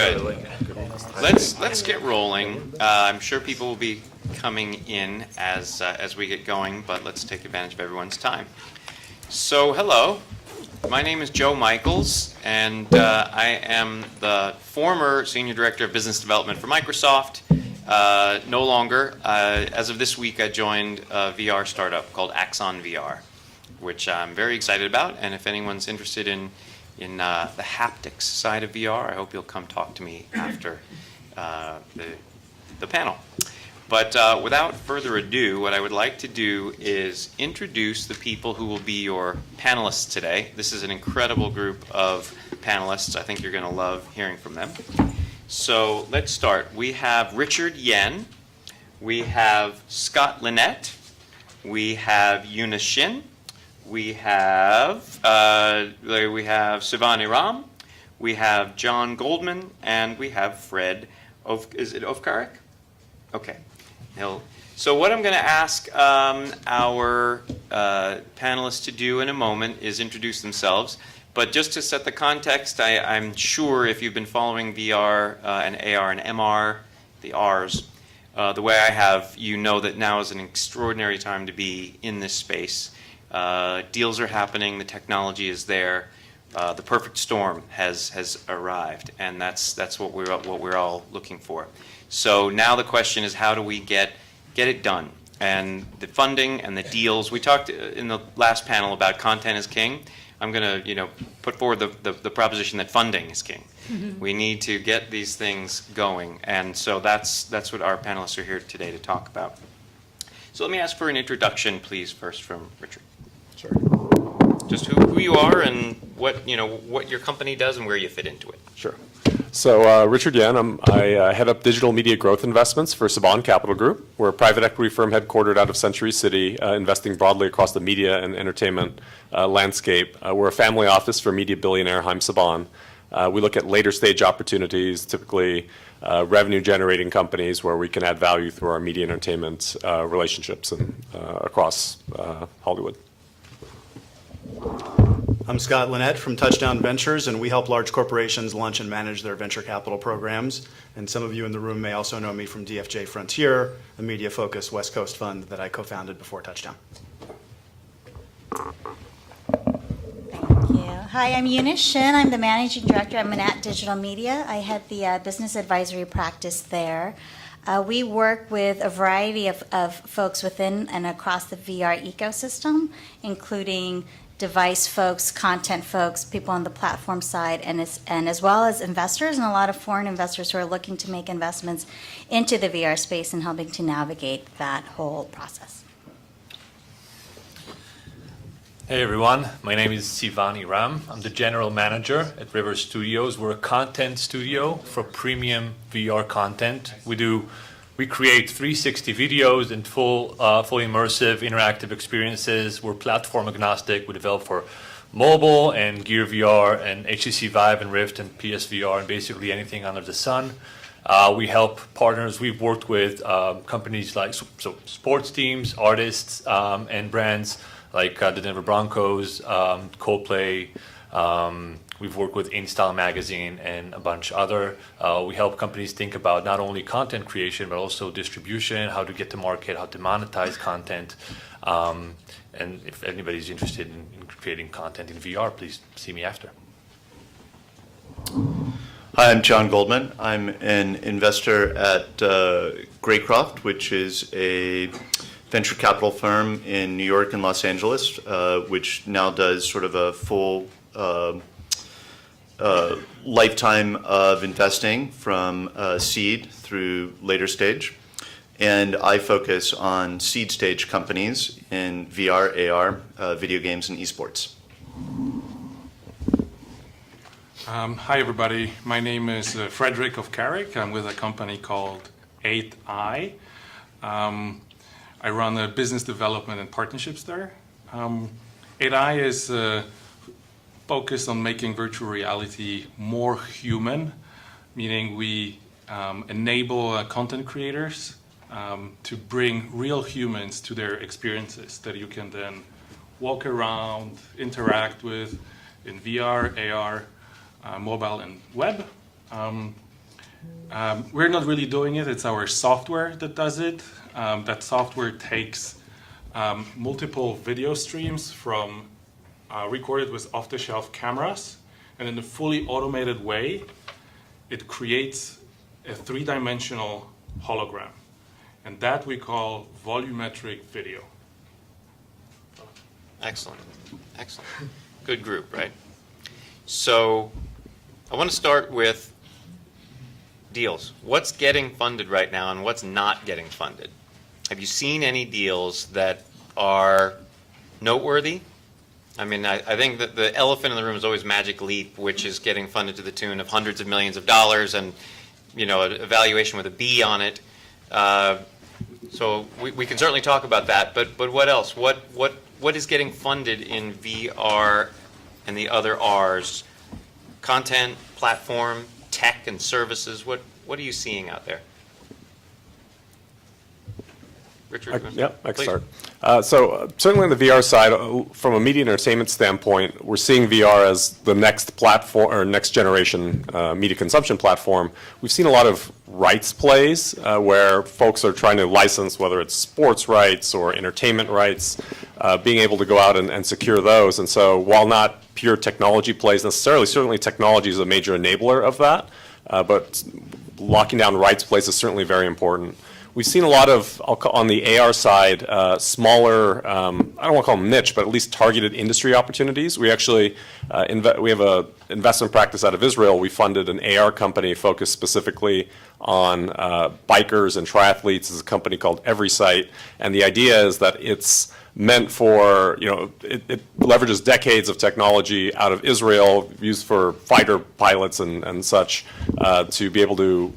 good. Let's get rolling. I'm sure people will be coming in as we get going, but let's take advantage of everyone's time. So, hello. My name is Joe Michaels, and I am the former Senior Director of Business Development for Microsoft. No longer. As of this week, I joined a VR startup called Axon VR, which I'm very excited about. And if anyone's interested in the haptics side of VR, I hope you'll come talk to me after the panel. But without further ado, what I would like to do is introduce the people who will be your panelists today. This is an incredible group of panelists. I think you're going to love hearing from them. So let's start. We have Richard Yen. We have Scott Lynette. We have Yuna Shin. We have Shivani Ram. We have John Goldman, and we have Fred. Is it Ovkarik? Okay. So what I'm going to ask our panelists to do in a moment is introduce themselves. But just to set the context, I'm sure if you've been following VR and AR and MR, the Rs, the way I have, you know that now is an extraordinary time to be in this space. Deals are happening, the technology is there, the perfect storm has arrived, and that's what we're all looking for. So now the question is, how do we get it done? And the funding and the deals. We talked in the last panel about content is king. I'm going to put forward the proposition that funding is king. Mm-hmm. We need to get these things going, and so that's what our panelists are here today to talk about. So let me ask for an introduction, please, first from Richard. Sure. Just who you are and what your company does and where you fit into it. Sure. So Richard Yen, I head up digital media growth investments for Saban Capital Group. We're a private equity firm headquartered out of Century City, investing broadly across the media and entertainment landscape. We're a family office for media billionaire Haim Saban. We look at later stage opportunities, typically revenue generating companies where we can add value through our media entertainment relationships and across Hollywood. I'm Scott Lynette from Touchdown Ventures, and we help large corporations launch and manage their venture capital programs. And some of you in the room may also know me from DFJ Frontier, a media-focused West Coast fund that I co-founded before Touchdown. Thank you. Hi, I'm Yuna Shin. I'm the managing director at Manat Digital Media. I head the business advisory practice there. We work with a variety of folks within and across the VR ecosystem, including device folks, content folks, people on the platform side, and as well as investors and a lot of foreign investors who are looking to make investments into the VR space and helping to navigate that whole process. Hey everyone, my name is Shivani Ram. I'm the general manager at River Studios. We're a content studio for premium VR content. We create 360 videos and fully immersive interactive experiences. We're platform agnostic. We develop for mobile and Gear VR and HTC Vive and Rift and PSVR and basically anything under the sun. We help partners. We've worked with companies like sports teams, artists, and brands like the Denver Broncos, Coldplay. We've worked with InStyle Magazine and a bunch other. We help companies think about not only content creation, but also distribution, how to get to market, how to monetize content. And if anybody's interested in creating content in VR, please see me after. Hi, I'm John Goldman. I'm an investor at Graycroft, which is a venture capital firm in New York and Los Angeles, which now does sort of a full lifetime of investing from seed through later stage. And I focus on seed stage companies in VR, AR, video games, and esports. Hi, everybody. My name is Frederick Ovkarik. I'm with a company called 8i. I run a business development and partnerships there. 8i is focused on making virtual reality more human, meaning we enable content creators to bring real humans to their experiences that you can then walk around, interact with in VR, AR, mobile, and web. We're not really doing it. It's our software that does it. That software takes multiple video streams from recorded with off-the-shelf cameras, and in a fully automated way, it creates a three-dimensional hologram. And that we call volumetric video. Excellent. Excellent. Good group, right? So I want to start with deals. What's getting funded right now and what's not getting funded? Have you seen any deals that are noteworthy? I mean, I think that the elephant in the room is always Magic Leap, which is getting funded to the tune of hundreds of millions of dollars and, you know, a valuation with a B on it. So we can certainly talk about that, but what else? What is getting funded in VR and the other Rs? Content, platform, tech, and services. What are you seeing out there? Richard? Yeah, I can Please. start. So certainly on the VR side, from a media and entertainment standpoint, we're seeing VR as the next platform or next generation media consumption platform. We've seen a lot of rights plays where folks are trying to license, whether it's sports rights or entertainment rights, being able to go out and secure those. And so while not pure technology plays necessarily, certainly technology is a major enabler of that, but locking down rights plays is certainly very important. We've seen a lot of, on the AR side, smaller, I don't want to call them niche, but at least targeted industry opportunities. We actually, we have an investment practice out of Israel. We funded an AR company focused specifically on bikers and triathletes. It's a company called EverySight. And the idea is that it's meant for, you know, it leverages decades of technology out of Israel, used for fighter pilots and such, to be able to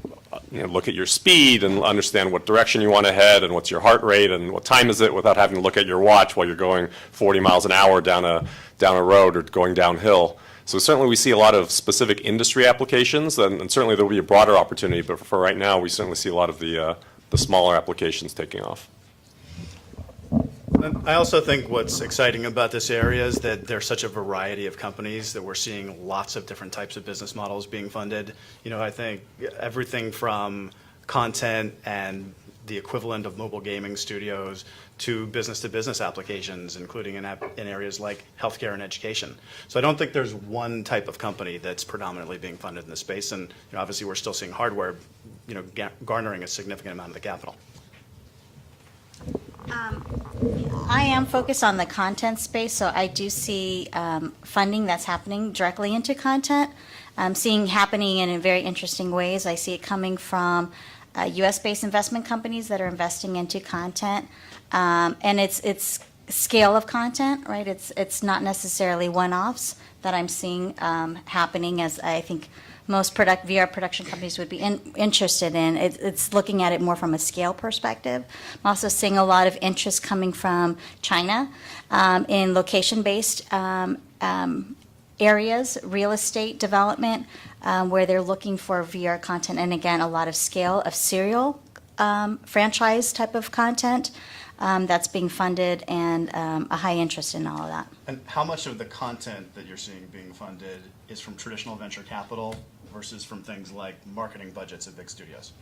look at your speed and understand what direction you want to head and what's your heart rate and what time is it without having to look at your watch while you're going 40 miles an hour down a road or going downhill. So certainly we see a lot of specific industry applications, and certainly there will be a broader opportunity, but for right now we certainly see a lot of the smaller applications taking off. I also think what's exciting about this area is that there's such a variety of companies that we're seeing lots of different types of business models being funded. You know, I think everything from content and the equivalent of mobile gaming studios to business applications, including in areas like healthcare and education. So I don't think there's one type of company that's predominantly being funded in this space. And obviously we're still seeing hardware, garnering a significant amount of the capital. I am focused on the content space, so I do see funding that's happening directly into content. I'm seeing happening in very interesting ways. I see it coming from U.S.-based investment companies that are investing into content, and it's scale of content, right? It's not necessarily one-offs that I'm seeing happening, as I think most VR production companies would be interested in. It's looking at it more from a scale perspective. I'm also seeing a lot of interest coming from China in location-based areas, real estate development, where they're looking for VR content, and again, a lot of scale of serial franchise type of content that's being funded, and a high interest in all of that. And how much of the content that you're seeing being funded is from traditional venture capital versus from things like marketing budgets at big studios?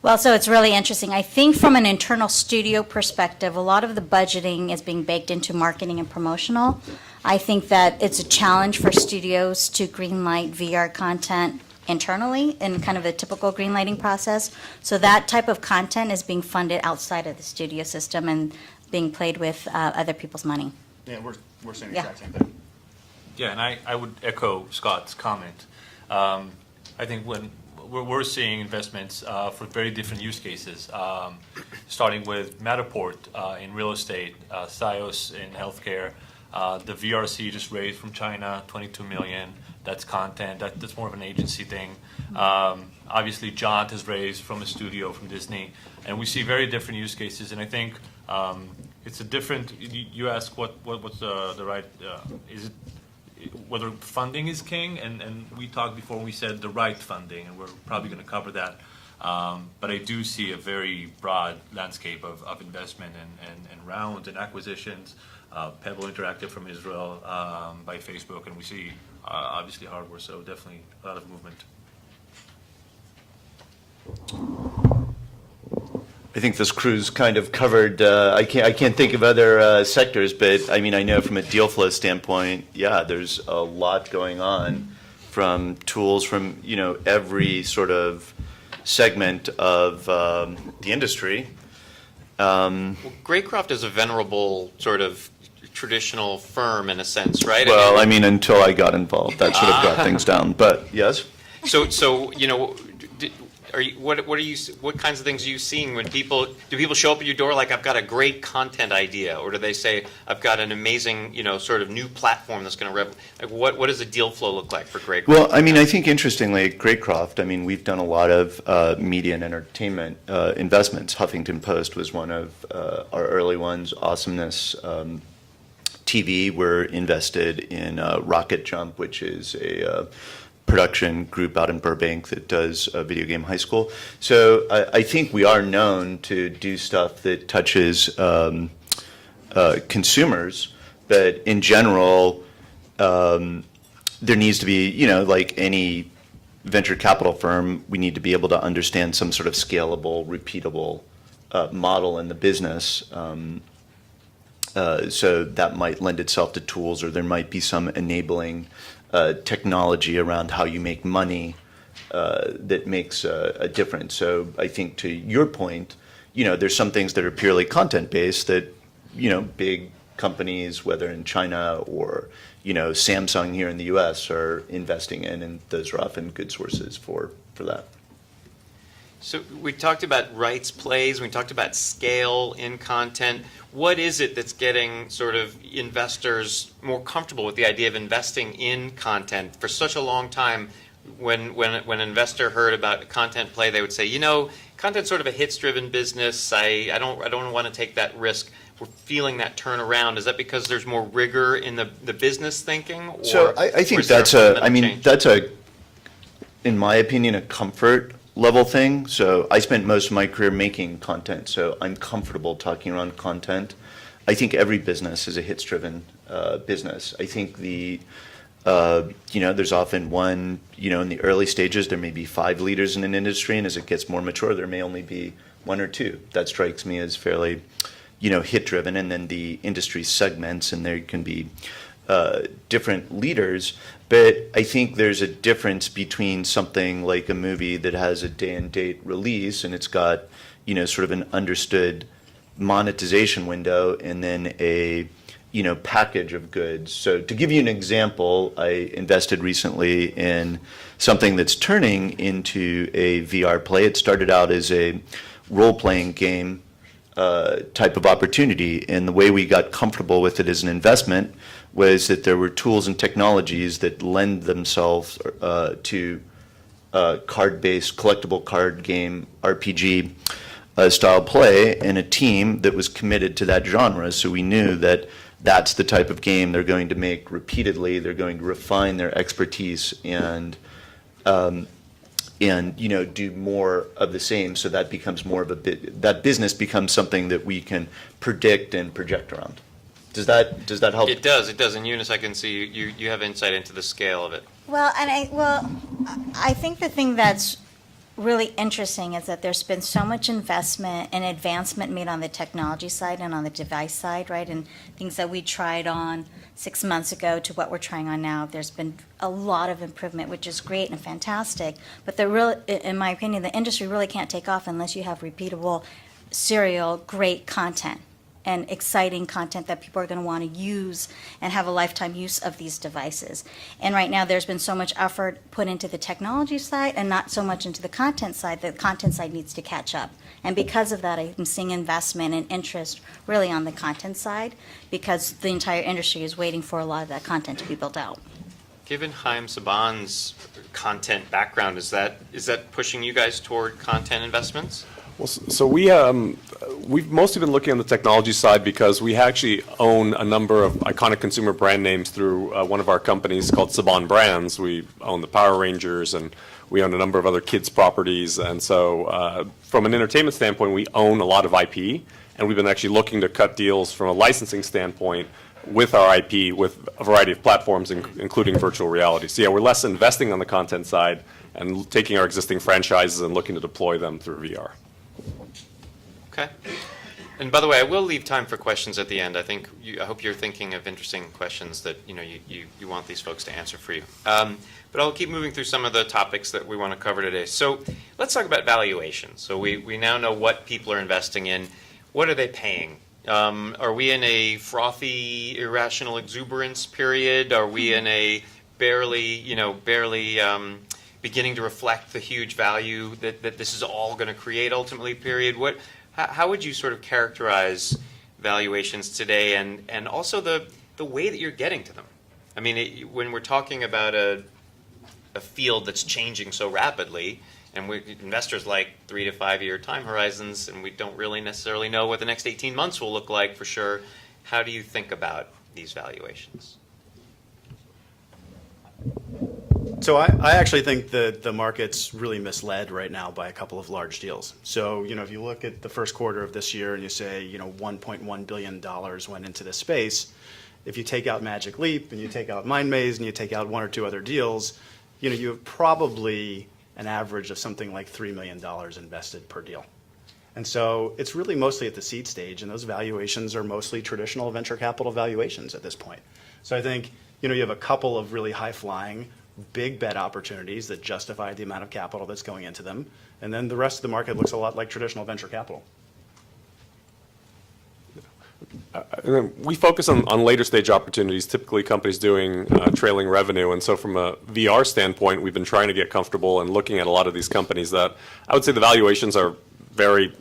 Well, so it's really interesting. I think from an internal studio perspective, a lot of the budgeting is being baked into marketing and promotional. I think that it's a challenge for studios to greenlight VR content internally in kind of a typical greenlighting process. So that type of content is being funded outside of the studio system and being played with other people's money. Yeah, we're saying the Yeah. exact same thing. Yeah, and I would echo Scott's comment. I think when we're seeing investments for very different use cases, starting with Matterport in real estate, Sios in healthcare, the VRC just raised from China, 22 million. That's content. That's more of an agency thing. Obviously, Jaunt has raised from a studio from Disney, and we see very different use cases. And I think it's a different. You ask what's the right? Is it whether funding is king? And we talked before. We said the right funding, and we're probably going to cover that. But I do see a very broad landscape of investment and rounds and acquisitions. Pebble Interactive from Israel by Facebook, and we see obviously hardware, so definitely a lot of movement. I think this crew's kind of covered. I can't think of other sectors, but I mean, I know from a deal flow standpoint, yeah, there's a lot going on, from tools from every sort of segment of the industry. Well, Graycroft is a venerable sort of traditional firm in a sense, right? Well, I mean, until I got involved, that should have got things down. But yes. So what kinds of things are you seeing when do people show up at your door like, I've got a great content idea, or do they say, I've got an amazing, sort of new platform that's going to like what does the deal flow look like for Graycroft? Well, I mean, I think interestingly at Graycroft, I mean, we've done a lot of media and entertainment investments. Huffington Post was one of our early ones. Awesomeness TV, we're invested in Rocket Jump, which is a production group out in Burbank that does video game high school. So I think we are known to do stuff that touches consumers, but in general, there needs to be, like any venture capital firm, we need to be able to understand some sort of scalable, repeatable model in the business. So that might lend itself to tools, or there might be some enabling technology around how you make money that makes a difference. So I think to your point, there's some things that are purely content-based that, big companies, whether in China or, Samsung here in the US, are investing in, and those are often good sources for that. So we talked about rights plays, we talked about scale in content. What is it that's getting sort of investors more comfortable with the idea of investing in content? For such a long time, when an investor heard about a content play, they would say, content's sort of a hits-driven business. I don't want to take that risk. We're feeling that turnaround. Is that because there's more rigor in the business thinking? Or, so I think that's in my opinion, a comfort level thing. So I spent most of my career making content, so I'm comfortable talking around content. I think every business is a hits-driven business. I think there's often one, in the early stages, there may be 5 leaders in an industry, and as it gets more mature, there may only be 1 or 2. That strikes me as fairly, hit-driven, and then the industry segments, and there can be different leaders. But I think there's a difference between something like a movie that has a day and date release, and it's got, sort of an understood monetization window, and then a, package of goods. So to give you an example, I invested recently in something that's turning into a VR play. It started out as a role-playing game type of opportunity, and the way we got comfortable with it as an investment was that there were tools and technologies that lend themselves to card-based, collectible card game, RPG style play, and a team that was committed to that genre. So we knew that that's the type of game they're going to make repeatedly. They're going to refine their expertise and do more of the same. So that becomes more of that business becomes something that we can predict and project around. Does that help? It does. And Eunice, I can see you have insight into the scale of it. Well, I think the thing that's really interesting is that there's been so much investment and advancement made on the technology side and on the device side, right? And things that we tried on 6 months ago to what we're trying on now. There's been a lot of improvement, which is great and fantastic. But in my opinion, the industry really can't take off unless you have repeatable, serial, great content and exciting content that people are going to want to use and have a lifetime use of these devices. And right now there's been so much effort put into the technology side and not so much into the content side. The content side needs to catch up. And because of that, I'm seeing investment and interest really on the content side, because the entire industry is waiting for a lot of that content to be built out. Given Haim Saban's content background, is that pushing you guys toward content investments? Well, so we've mostly been looking on the technology side because we actually own a number of iconic consumer brand names through one of our companies called Saban Brands. We own the Power Rangers, and we own a number of other kids' properties. And so from an entertainment standpoint, we own a lot of IP, and we've been actually looking to cut deals from a licensing standpoint with our IP with a variety of platforms, including virtual reality. So yeah, we're less investing on the content side and taking our existing franchises and looking to deploy them through VR. Okay. And by the way, I will leave time for questions at the end. I hope you're thinking of interesting questions that you want these folks to answer for you. But I'll keep moving through some of the topics that we want to cover today. So let's talk about valuation. So we now know what people are investing in. What are they paying? Are we in a frothy, irrational exuberance period? Are we in a barely beginning to reflect the huge value that this is all going to create ultimately period? How would you sort of characterize valuations today and also the way that you're getting to them? I mean, when we're talking about a field that's changing so rapidly, and investors like 3 to 5 year time horizons, and we don't really necessarily know what the next 18 months will look like for sure, how do you think about these valuations? So I actually think that the market's really misled right now by a couple of large deals. So, if you look at the first quarter of this year and you say, $1.1 billion went into this space, if you take out Magic Leap and you take out Mind Maze and you take out one or two other deals, you have probably an average of something like $3 million invested per deal. And so it's really mostly at the seed stage, and those valuations are mostly traditional venture capital valuations at this point. So I think, you have a couple of really high-flying, big bet opportunities that justify the amount of capital that's going into them, and then the rest of the market looks a lot like traditional venture capital. And then we focus on later stage opportunities, typically companies doing trailing revenue. And so from a VR standpoint, we've been trying to get comfortable and looking at a lot of these companies that I would say the valuations are very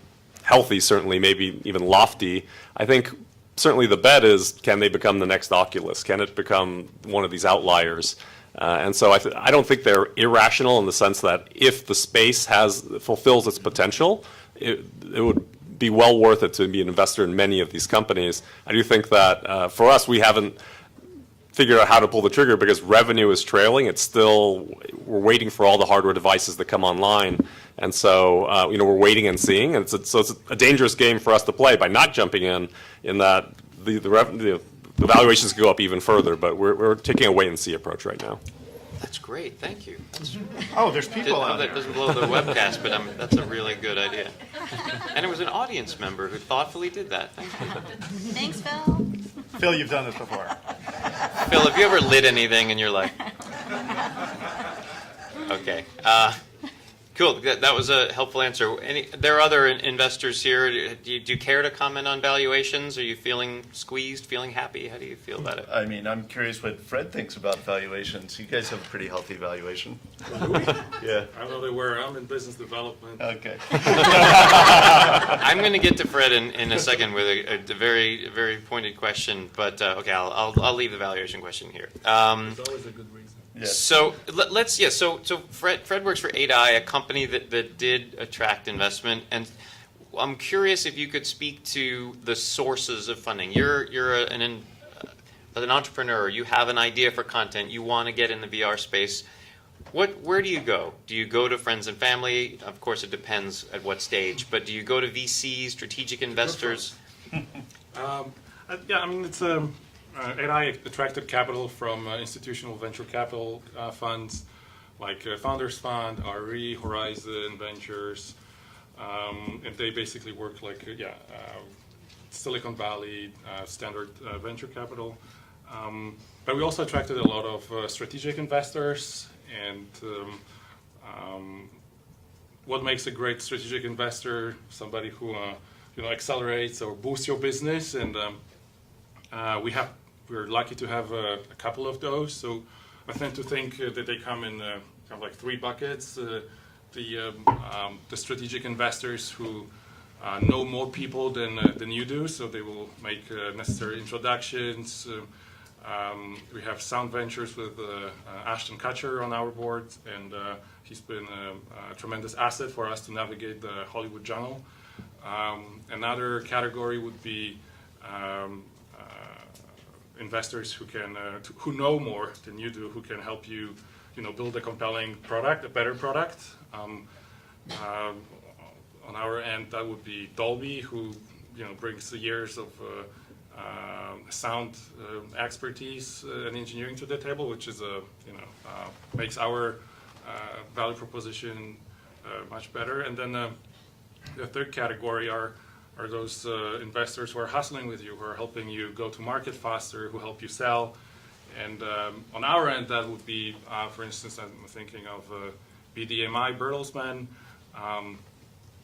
healthy, certainly maybe even lofty. I think certainly the bet is, can they become the next Oculus? Can it become one of these outliers? And so I don't think they're irrational in the sense that if the space fulfills its potential, it would be well worth it to be an investor in many of these companies. I do think that for us, we haven't figured out how to pull the trigger because revenue is trailing. We're waiting for all the hardware devices that come online. And so, we're waiting and seeing. And so it's a dangerous game for us to play by not jumping in that the valuations could go up even further. But we're taking a wait and see approach right now. That's great. Thank you. Oh, there's people out That there. doesn't blow the webcast, but that's a really good idea. And it was an audience member who thoughtfully did that. Thank you. Thanks, Phil. Phil, you've done this before. Phil, have you ever lit anything in your life? Okay. Cool. That was a helpful answer. There are other investors here. Do you care to comment on valuations? Are you feeling squeezed, feeling happy? How do you feel about it? I mean, I'm curious what Fred thinks about valuations. You guys have a pretty healthy valuation. Yeah. I'm not aware. I'm in business development. Okay. I'm going to get to Fred in a second with a very, very pointed question, but okay, I'll leave the valuation question here. It's always a good reason. Yes. So so Fred works for 8i, a company that did attract investment, and I'm curious if you could speak to the sources of funding. You're an entrepreneur. You have an idea for content. You want to get in the VR space. Where do you go? Do you go to friends and family? Of course, it depends at what stage. But do you go to VCs, strategic investors? Yeah, I mean, it's 8i attracted capital from institutional venture capital funds like Founders Fund, RE, Horizon Ventures, and they basically work like Silicon Valley standard venture capital. But we also attracted a lot of strategic investors, and what makes a great strategic investor? Somebody who accelerates or boosts your business, and we're lucky to have a couple of those. So I tend to think that they come in kind of like three buckets. The strategic investors who know more people than you do, so they will make necessary introductions. We have Sound Ventures with Ashton Kutcher on our board, and he's been a tremendous asset for us to navigate the Hollywood Journal. Another category would be investors who know more than you do, who can help you, build a compelling product, a better product. On our end, that would be Dolby, who brings the years of sound expertise and engineering to the table, which is makes our value proposition much better. And then the third category are those investors who are hustling with you, who are helping you go to market faster, who help you sell. And on our end, that would be, for instance, I'm thinking of BDMI, Bertelsmann,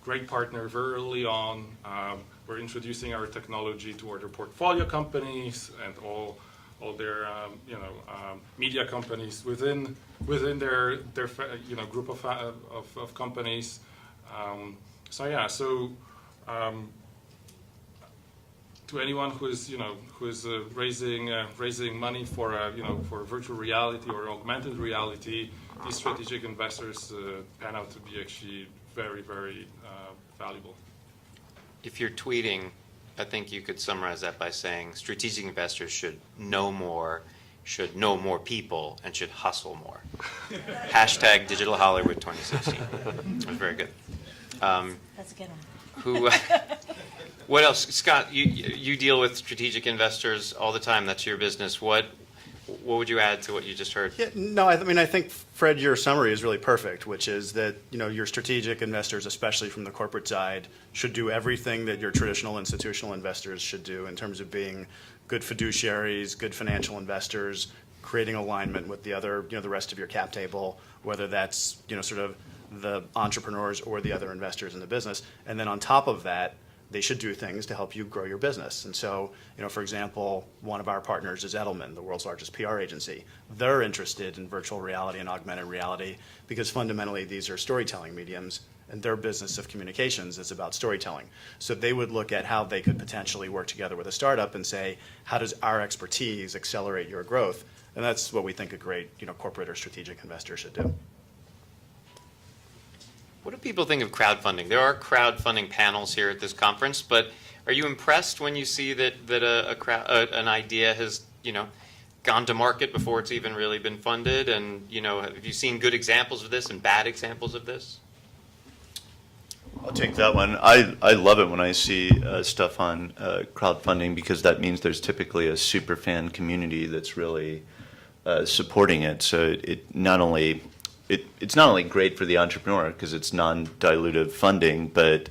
great partner very early on. We're introducing our technology to other portfolio companies and all their media companies within their group of companies. To anyone who is raising money for virtual reality or augmented reality, these strategic investors pan out to be actually very, very valuable. If you're tweeting, I think you could summarize that by saying strategic investors should know more people, and should hustle more. Hashtag Digital Hollywood 2016. That was very good. That's a good one. What else? Scott, you deal with strategic investors all the time. That's your business. What would you add to what you just heard? Yeah, no, I mean, I think, Fred, your summary is really perfect, which is that, your strategic investors, especially from the corporate side, should do everything that your traditional institutional investors should do in terms of being good fiduciaries, good financial investors, creating alignment with the other, the rest of your cap table, whether that's, sort of the entrepreneurs or the other investors in the business. And then on top of that, they should do things to help you grow your business. And so, for example, one of our partners is Edelman, the world's largest PR agency. They're interested in virtual reality and augmented reality because fundamentally these are storytelling mediums, and their business of communications is about storytelling. So they would look at how they could potentially work together with a startup and say, how does our expertise accelerate your growth? And that's what we think a great, corporate or strategic investor should do. What do people think of crowdfunding? There are crowdfunding panels here at this conference, but are you impressed when you see that an idea has gone to market before it's even really been funded? And have you seen good examples of this and bad examples of this? I'll take that one. I love it when I see stuff on crowdfunding, because that means there's typically a super fan community that's really supporting it. So it's not only great for the entrepreneur because it's non-dilutive funding, but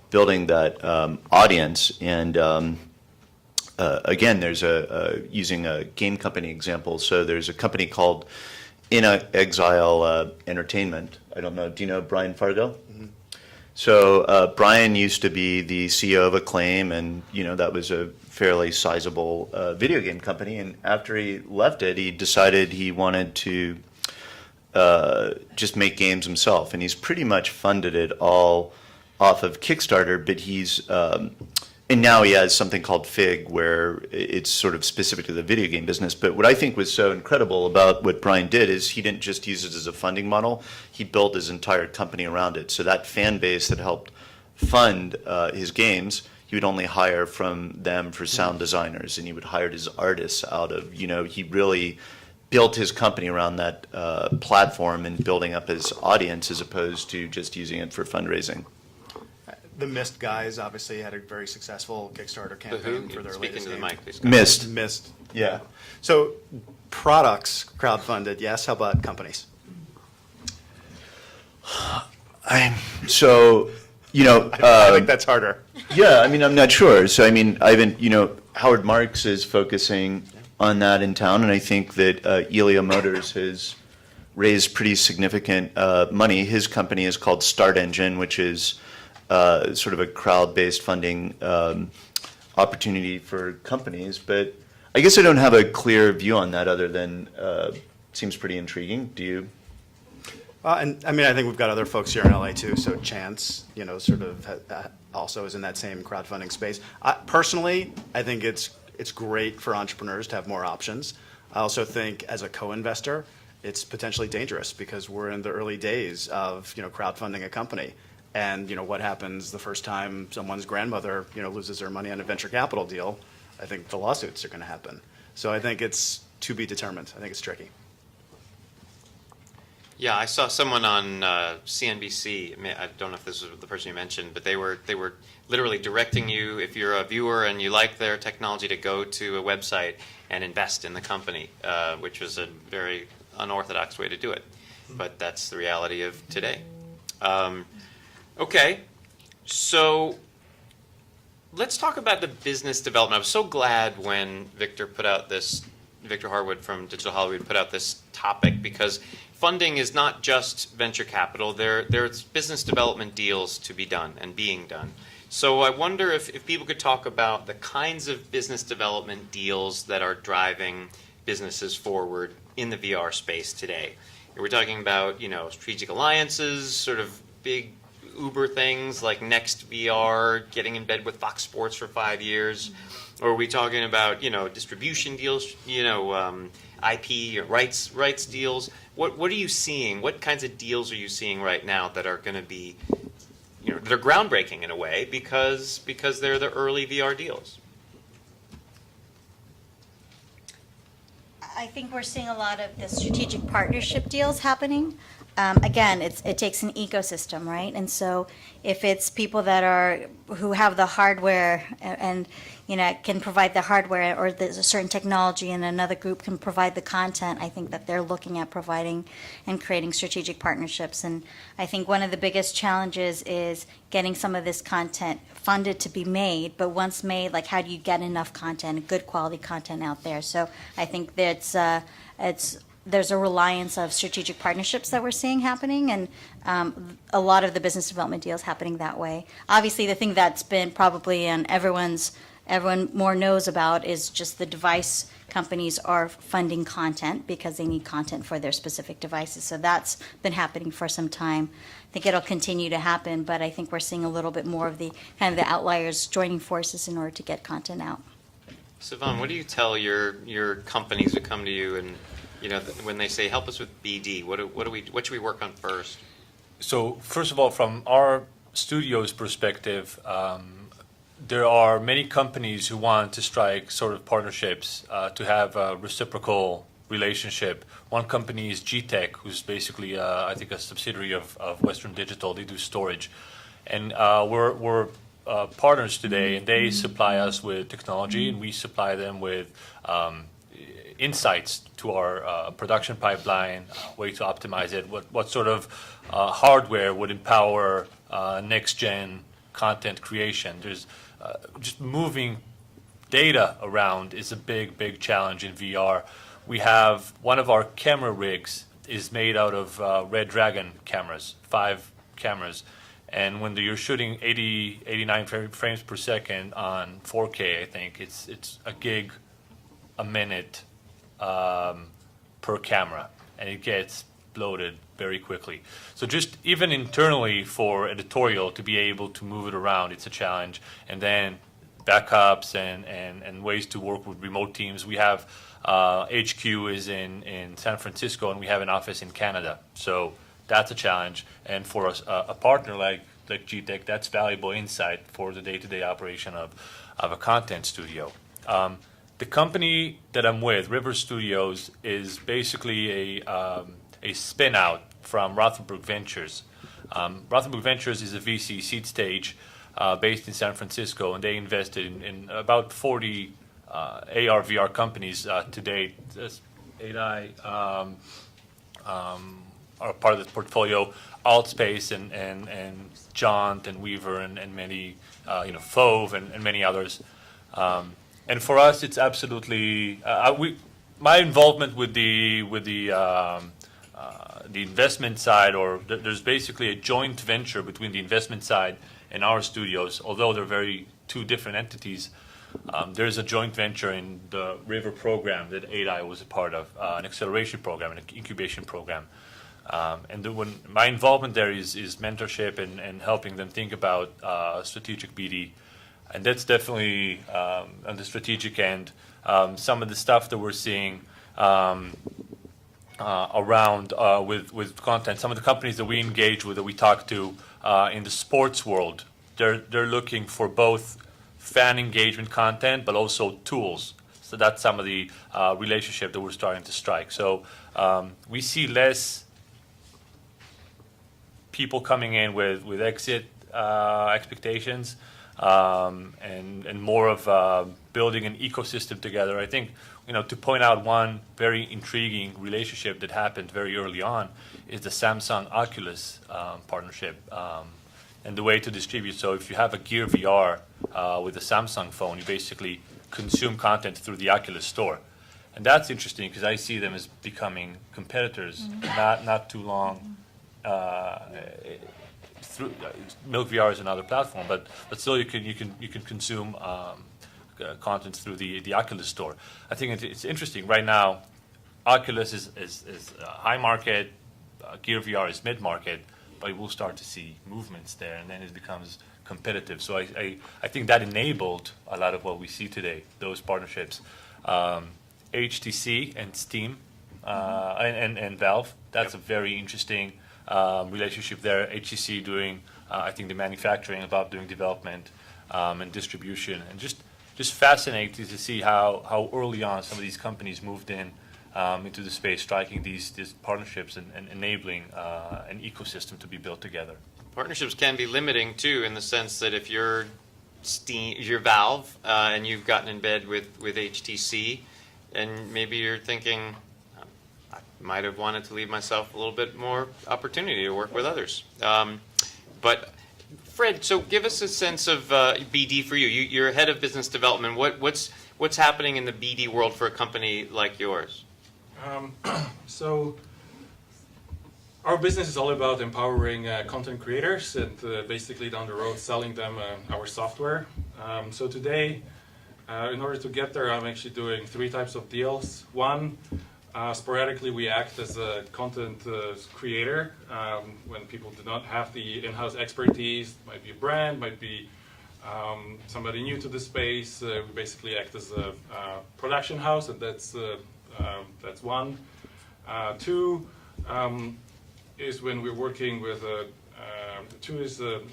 building that audience. And again, there's using a game company example. So there's a company called In Exile Entertainment. I don't know. Do you know Brian Fargo? Mm-hmm. So Brian used to be the CEO of Acclaim, and that was a fairly sizable video game company. And after he left it, he decided he wanted to just make games himself, and he's pretty much funded it all off of Kickstarter. But and now he has something called Fig, where it's sort of specific to the video game business. But what I think was so incredible about what Brian did is he didn't just use it as a funding model; he built his entire company around it. So that fan base that helped fund his games, he would only hire from them for sound designers, and he would hire his artists out of. He really built his company around that platform and building up his audience, as opposed to just using it for fundraising. The Myst guys obviously had a very successful Kickstarter campaign for their Speaking latest to the game. mic, please. Myst. Yeah. So products crowdfunded, yes. How about companies? I think that's harder. Yeah, I'm not sure. So Howard Marks is focusing on that in town, and I think that Elio Motors has raised pretty significant money. His company is called Start Engine, which is sort of a crowd-based funding opportunity for companies. But I guess I don't have a clear view on that, other than it seems pretty intriguing. Do you? I think we've got other folks here in LA too. So Chance, sort of also is in that same crowdfunding space. Personally, I think it's great for entrepreneurs to have more options. I also think as a co-investor, it's potentially dangerous because we're in the early days of crowdfunding a company. And what happens the first time someone's grandmother loses her money on a venture capital deal? I think the lawsuits are going to happen. So I think it's to be determined. I think it's tricky. Yeah, I saw someone on CNBC. I don't know if this was the person you mentioned, but they were literally directing you, if you're a viewer and you like their technology, to go to a website and invest in the company, which was a very unorthodox way to do it. But that's the reality of today. Okay, so let's talk about the business development. I was so glad when Victor Harwood from Digital Hollywood put out this topic, because funding is not just venture capital. There's business development deals to be done and being done. So I wonder if people could talk about the kinds of business development deals that are driving businesses forward in the VR space today. We're talking about, strategic alliances, sort of big Uber things like Next VR, getting in bed with Fox Sports for 5 years. Or are we talking about, distribution deals, IP or rights deals? What are you seeing? What kinds of deals are you seeing right now that are going to be, they're groundbreaking in a way because they're the early VR deals? I think we're seeing a lot of the strategic partnership deals happening. Again, it takes an ecosystem, right? And so if it's people who have the hardware and can provide the hardware, or there's a certain technology and another group can provide the content, I think that they're looking at providing and creating strategic partnerships. And I think one of the biggest challenges is getting some of this content funded to be made, but once made, like, how do you get enough content, good quality content out there? So I think that there's a reliance of strategic partnerships that we're seeing happening, and a lot of the business development deals happening that way. Obviously, the thing that's been probably on everyone more knows about is just the device companies are funding content because they need content for their specific devices. So that's been happening for some time. I think it'll continue to happen, but I think we're seeing a little bit more of the outliers joining forces in order to get content out. Sivan, what do you tell your companies who come to you and when they say, help us with BD, what should we work on first? So first of all, from our studio's perspective, there are many companies who want to strike sort of partnerships to have a reciprocal relationship. One company is GTech, who's basically, I think, a subsidiary of Western Digital. They do storage. And we're partners today, and they supply us with technology, and we supply them with insights to our production pipeline, way to optimize it, what sort of hardware would empower next-gen content creation. There's just moving data around is a big challenge in VR. We have one of our camera rigs is made out of Red Dragon cameras, 5 cameras. And when you're shooting 89 frames per second on 4K, I think it's a gig a minute per camera, and it gets bloated very quickly. So just even internally for editorial to be able to move it around, it's a challenge. And then backups and ways to work with remote teams. We have HQ is in San Francisco, and we have an office in Canada. So that's a challenge. And for a partner like GTech, that's valuable insight for the day-to-day operation of a content studio. The company that I'm with, River Studios, is basically a spin-out from Rothenberg Ventures. Rothenberg Ventures is a VC seed stage based in San Francisco, and they invested in about 40 AR VR companies to date. ADI are part of this portfolio. Altspace and Jaunt and Weaver and many, Fove and many others. And for us, it's absolutely my involvement with the investment side, or there's basically a joint venture between the investment side and our studios. Although they're two different entities, there's a joint venture in the River program that ADI was a part of, an acceleration program, an incubation program. When my involvement there is mentorship and helping them think about strategic BD. And that's definitely on the strategic end. Some of the stuff that we're seeing around with content, some of the companies that we engage with, that we talk to in the sports world, they're looking for both fan engagement content, but also tools. So that's some of the relationship that we're starting to strike. So we see less people coming in with exit expectations, and more of building an ecosystem together. I think, to point out one very intriguing relationship that happened very early on is the Samsung Oculus partnership, and the way to distribute. So if you have a Gear VR with a Samsung phone, you basically consume content through the Oculus store. And that's interesting because I see them as becoming competitors, not too long. Through Milk VR is another platform, but still you can consume content through the Oculus store. I think it's interesting right now. Oculus is high market, Gear VR is mid market, but we'll start to see movements there, and then it becomes competitive. So I think that enabled a lot of what we see today. Those partnerships, HTC and Steam, and Valve. That's a very interesting relationship there. HTC doing, I think, the manufacturing, Valve doing development and distribution, and just fascinating to see how early on some of these companies moved into the space, striking these partnerships and enabling an ecosystem to be built together. Partnerships can be limiting too, in the sense that if you're Valve and you've gotten in bed with HTC, and maybe you're thinking, I might have wanted to leave myself a little bit more opportunity to work with others. But Fred, so give us a sense of BD for you. You're head of business development. What's happening in the BD world for a company like yours? So our business is all about empowering content creators and basically down the road selling them our software. So today, in order to get there, I'm actually doing 3 types of deals. One, sporadically we act as a content creator when people do not have the in-house expertise. Might be a brand, might be somebody new to the space. We basically act as a production house, and that's one. 2 is when we're working with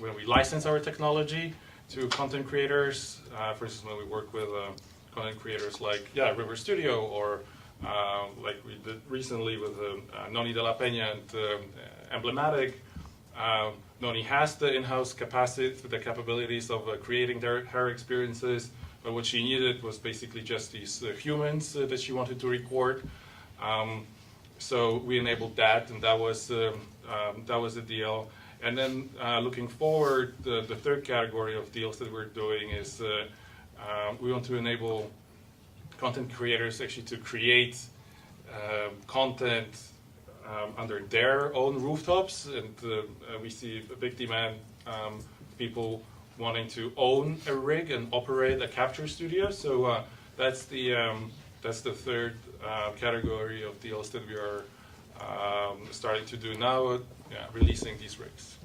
when we license our technology to content creators. For instance, when we work with content creators like River Studio, or like we did recently with Noni de la Peña and Emblematic. Noni has the in-house capacity, the capabilities of creating her experiences, but what she needed was basically just these humans that she wanted to record. So we enabled that, and that was the deal. And then looking forward, the third category of deals that we're doing is we want to enable content creators actually to create content under their own rooftops, and we see a big demand, people wanting to own a rig and operate a capture studio. So that's the third category of deals that we are starting to do now, releasing these rigs.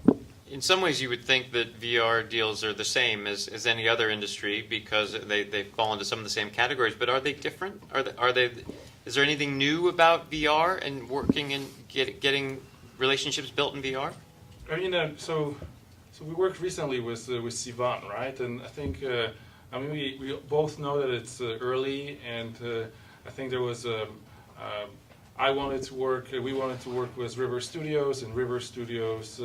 In some ways, you would think that VR deals are the same as any other industry because they fall into some of the same categories. But are they different? Is there anything new about VR and working and getting relationships built in VR? I mean, so we worked recently with Sivan, right? And I think we both know that it's early, and I think there was we wanted to work with River Studios, and River Studios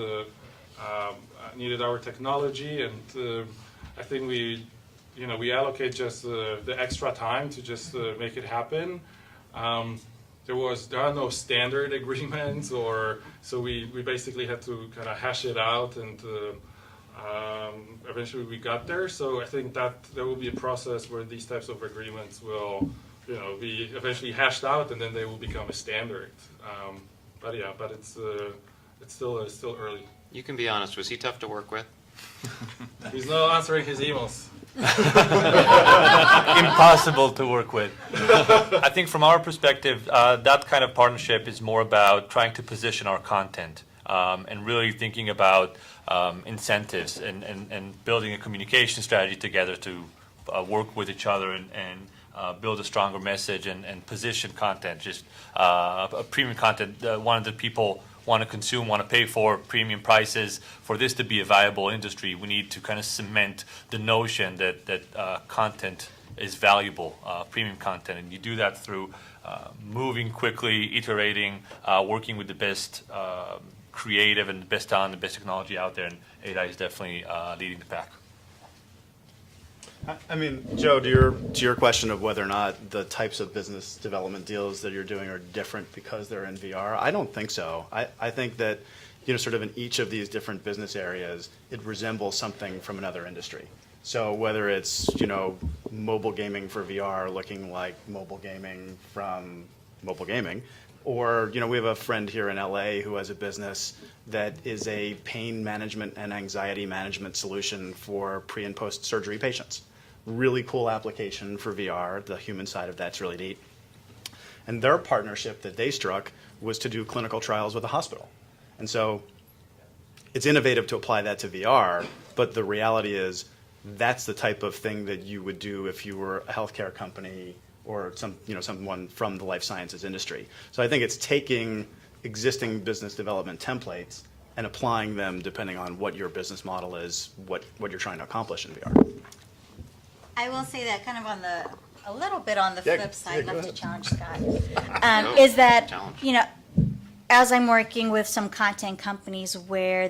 needed our technology, and I think we allocate just the extra time to just make it happen. There are no standard agreements, so we basically had to kind of hash it out, and eventually we got there. So I think that there will be a process where these types of agreements will be eventually hashed out, and then they will become a standard. But it's still early. You can be honest. Was he tough to work with? He's not answering his emails. Impossible to work with. I think from our perspective, that kind of partnership is more about trying to position our content and really thinking about incentives and building a communication strategy together to work with each other and build a stronger message and position content, just a premium content, one that people want to consume, want to pay for premium prices. For this to be a viable industry, we need to kind of cement the notion that content is valuable, premium content, and you do that through moving quickly, iterating, working with the best creative and the best talent, the best technology out there, and 8i is definitely leading the pack. I mean, Joe, to your question of whether or not the types of business development deals that you're doing are different because they're in VR, I don't think so. I think that, sort of in each of these different business areas, it resembles something from another industry. So whether it's, mobile gaming for VR looking like mobile gaming from mobile gaming, or, we have a friend here in LA who has a business that is a pain management and anxiety management solution for pre and post surgery patients. Really cool application for VR. The human side of that's really neat. And their partnership that they struck was to do clinical trials with a hospital. And so it's innovative to apply that to VR, but the reality is that's the type of thing that you would do if you were a healthcare company or someone from the life sciences industry. So I think it's taking existing business development templates and applying them depending on what your business model is, what you're trying to accomplish in VR. I will say that kind of a little bit on the Yeah, flip side, go not to ahead. challenge Scott, is that, Challenge. as I'm working with some content companies where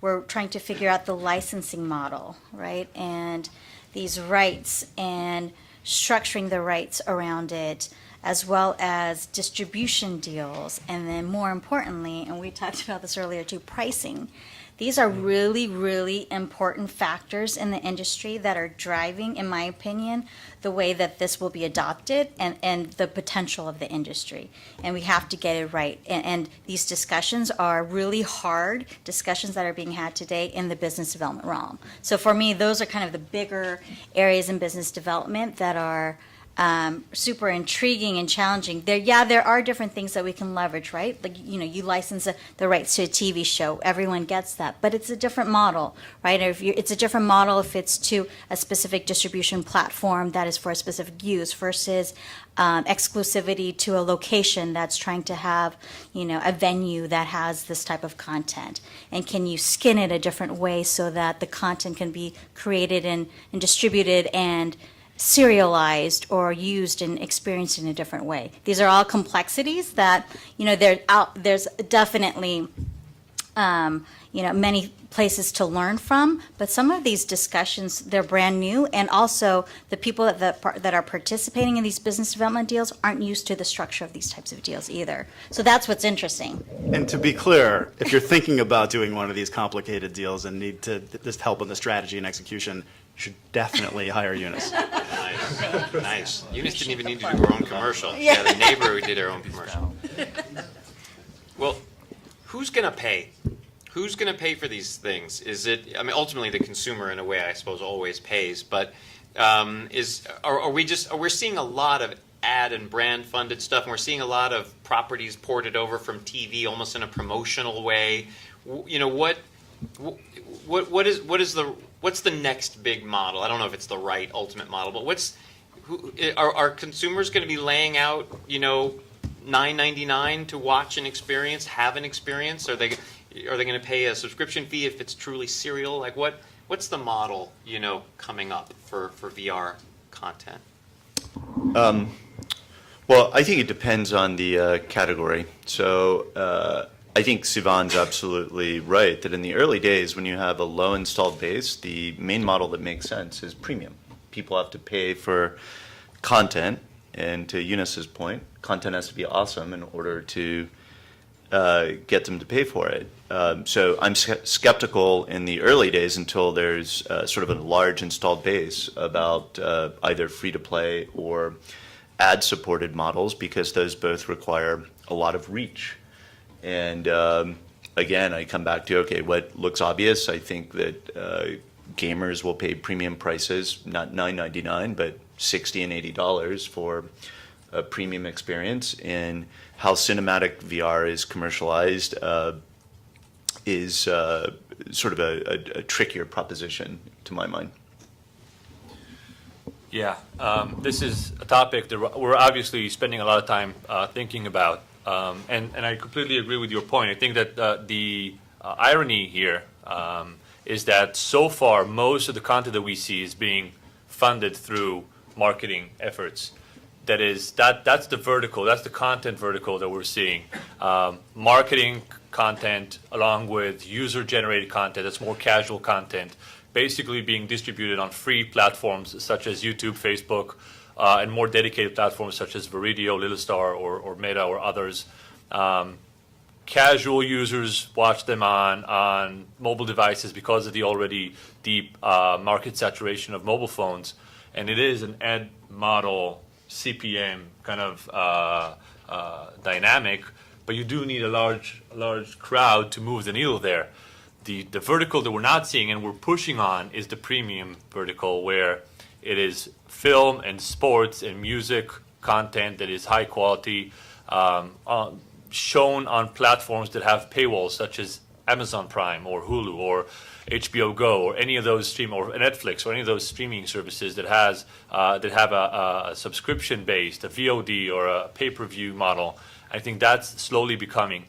we're trying to figure out the licensing model, right? And these rights and structuring the rights around it, as well as distribution deals, and then more importantly, and we talked about this earlier too, pricing. These are really, really important factors in the industry that are driving, in my opinion, the way that this will be adopted and the potential of the industry. And we have to get it right. And these discussions are really hard discussions that are being had today in the business development realm. So for me, those are kind of the bigger areas in business development that are super intriguing and challenging. There are different things that we can leverage, right? Like, you license the rights to a TV show. Everyone gets that. But it's a different model, right? It's a different model if it's to a specific distribution platform that is for a specific use versus exclusivity to a location that's trying to have, a venue that has this type of content. And can you skin it a different way so that the content can be created and distributed and serialized or used and experienced in a different way. These are all complexities that, there's definitely, many places to learn from, but some of these discussions, they're brand new, and also the people that are participating in these business development deals aren't used to the structure of these types of deals either. So that's what's interesting. And to be clear, if you're thinking about doing one of these complicated deals and need to just help in the strategy and execution, you should definitely hire Eunice. Nice. Eunice didn't even need to do her own commercial. She had a neighbor who did her own commercial. Well, who's going to pay? Who's going to pay for these things? Is it, ultimately the consumer in a way, I suppose, always pays, but are we seeing a lot of ad and brand funded stuff, and we're seeing a lot of properties ported over from TV almost in a promotional way? What's the next big model? I don't know if it's the right ultimate model, but are consumers going to be laying out, $9.99 to watch an experience, have an experience? Are they going to pay a subscription fee if it's truly serial? Like what's the model, coming up for VR content? Well, I think it depends on the category. So I think Sivan's absolutely right that in the early days when you have a low installed base, the main model that makes sense is premium. People have to pay for content, and to Eunice's point, content has to be awesome in order to get them to pay for it. So I'm skeptical in the early days until there's sort of a large installed base about either free-to-play or ad-supported models, because those both require a lot of reach. And again, I come back to, okay, what looks obvious? I think that gamers will pay premium prices, not $9.99, but $60 and $80 for a premium experience. And how cinematic VR is commercialized is sort of a trickier proposition to my mind. Yeah, this is a topic that we're obviously spending a lot of time thinking about. And I completely agree with your point. I think that the irony here is that so far most of the content that we see is being funded through marketing efforts. That's the vertical, that's the content vertical that we're seeing. Marketing content along with user-generated content that's more casual content, basically being distributed on free platforms such as YouTube, Facebook, and more dedicated platforms such as Viridio, Little Star, or Meta, or others. Casual users watch them on mobile devices because of the already deep market saturation of mobile phones. And it is an ad model CPM kind of dynamic, but you do need a large crowd to move the needle there. The vertical that we're not seeing and we're pushing on is the premium vertical, where it is film and sports and music content that is high quality, shown on platforms that have paywalls such as Amazon Prime or Hulu or HBO Go or any of those or Netflix or any of those streaming services that have a subscription based, a VOD or a pay-per-view model. I think that's slowly becoming.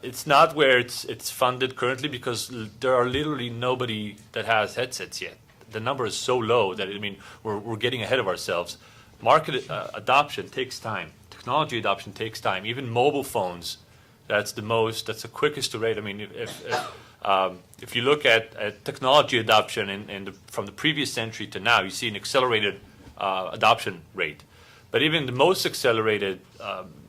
It's not where it's funded currently because there are literally nobody that has headsets yet. The number is so low that we're getting ahead of ourselves. Market adoption takes time. Technology adoption takes time. Even mobile phones, that's the quickest rate. If you look at technology adoption from the previous century to now, you see an accelerated adoption rate. But even the most accelerated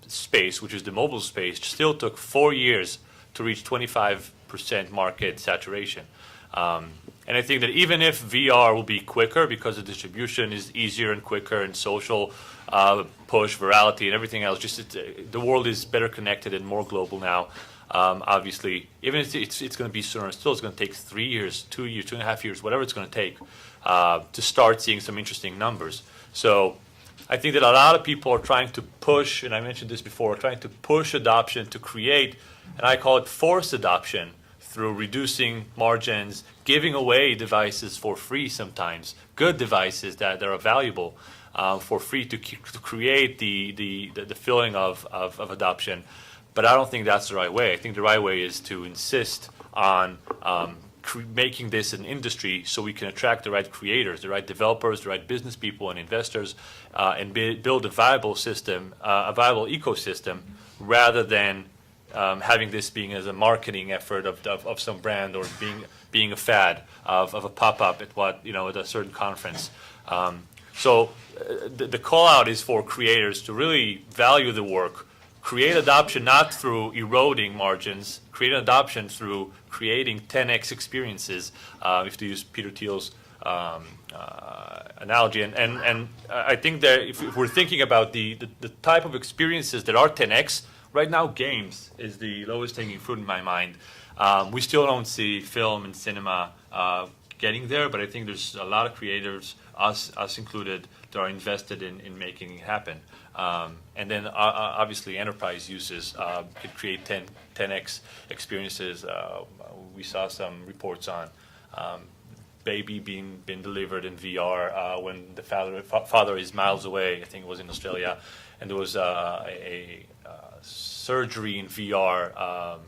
space, which is the mobile space, still took 4 years to reach 25% market saturation. And I think that even if VR will be quicker because the distribution is easier and quicker and social push, virality, and everything else, the world is better connected and more global now. Obviously, even if it's going to be sooner, still it's going to take 3 years, 2 years, 2.5 years, whatever it's going to take to start seeing some interesting numbers. So I think that a lot of people are trying to push, and I mentioned this before, trying to push adoption to create, and I call it forced adoption, through reducing margins, giving away devices for free sometimes, good devices that are valuable for free to create the feeling of adoption. But I don't think that's the right way. I think the right way is to insist on making this an industry so we can attract the right creators, the right developers, the right business people and investors, and build a viable system, a viable ecosystem, rather than having this being as a marketing effort of some brand, or being a fad of a pop-up at a certain conference. So the call out is for creators to really value the work, create adoption not through eroding margins, create adoption through creating 10x experiences, if to use Peter Thiel's analogy. And I think that if we're thinking about the type of experiences that are 10x, right now games is the lowest hanging fruit in my mind. We still don't see film and cinema getting there, but I think there's a lot of creators, us included, that are invested in making it happen. And then obviously enterprise uses could create 10x experiences. We saw some reports on baby being delivered in VR when the father is miles away. I think it was in Australia, and there was a surgery in VR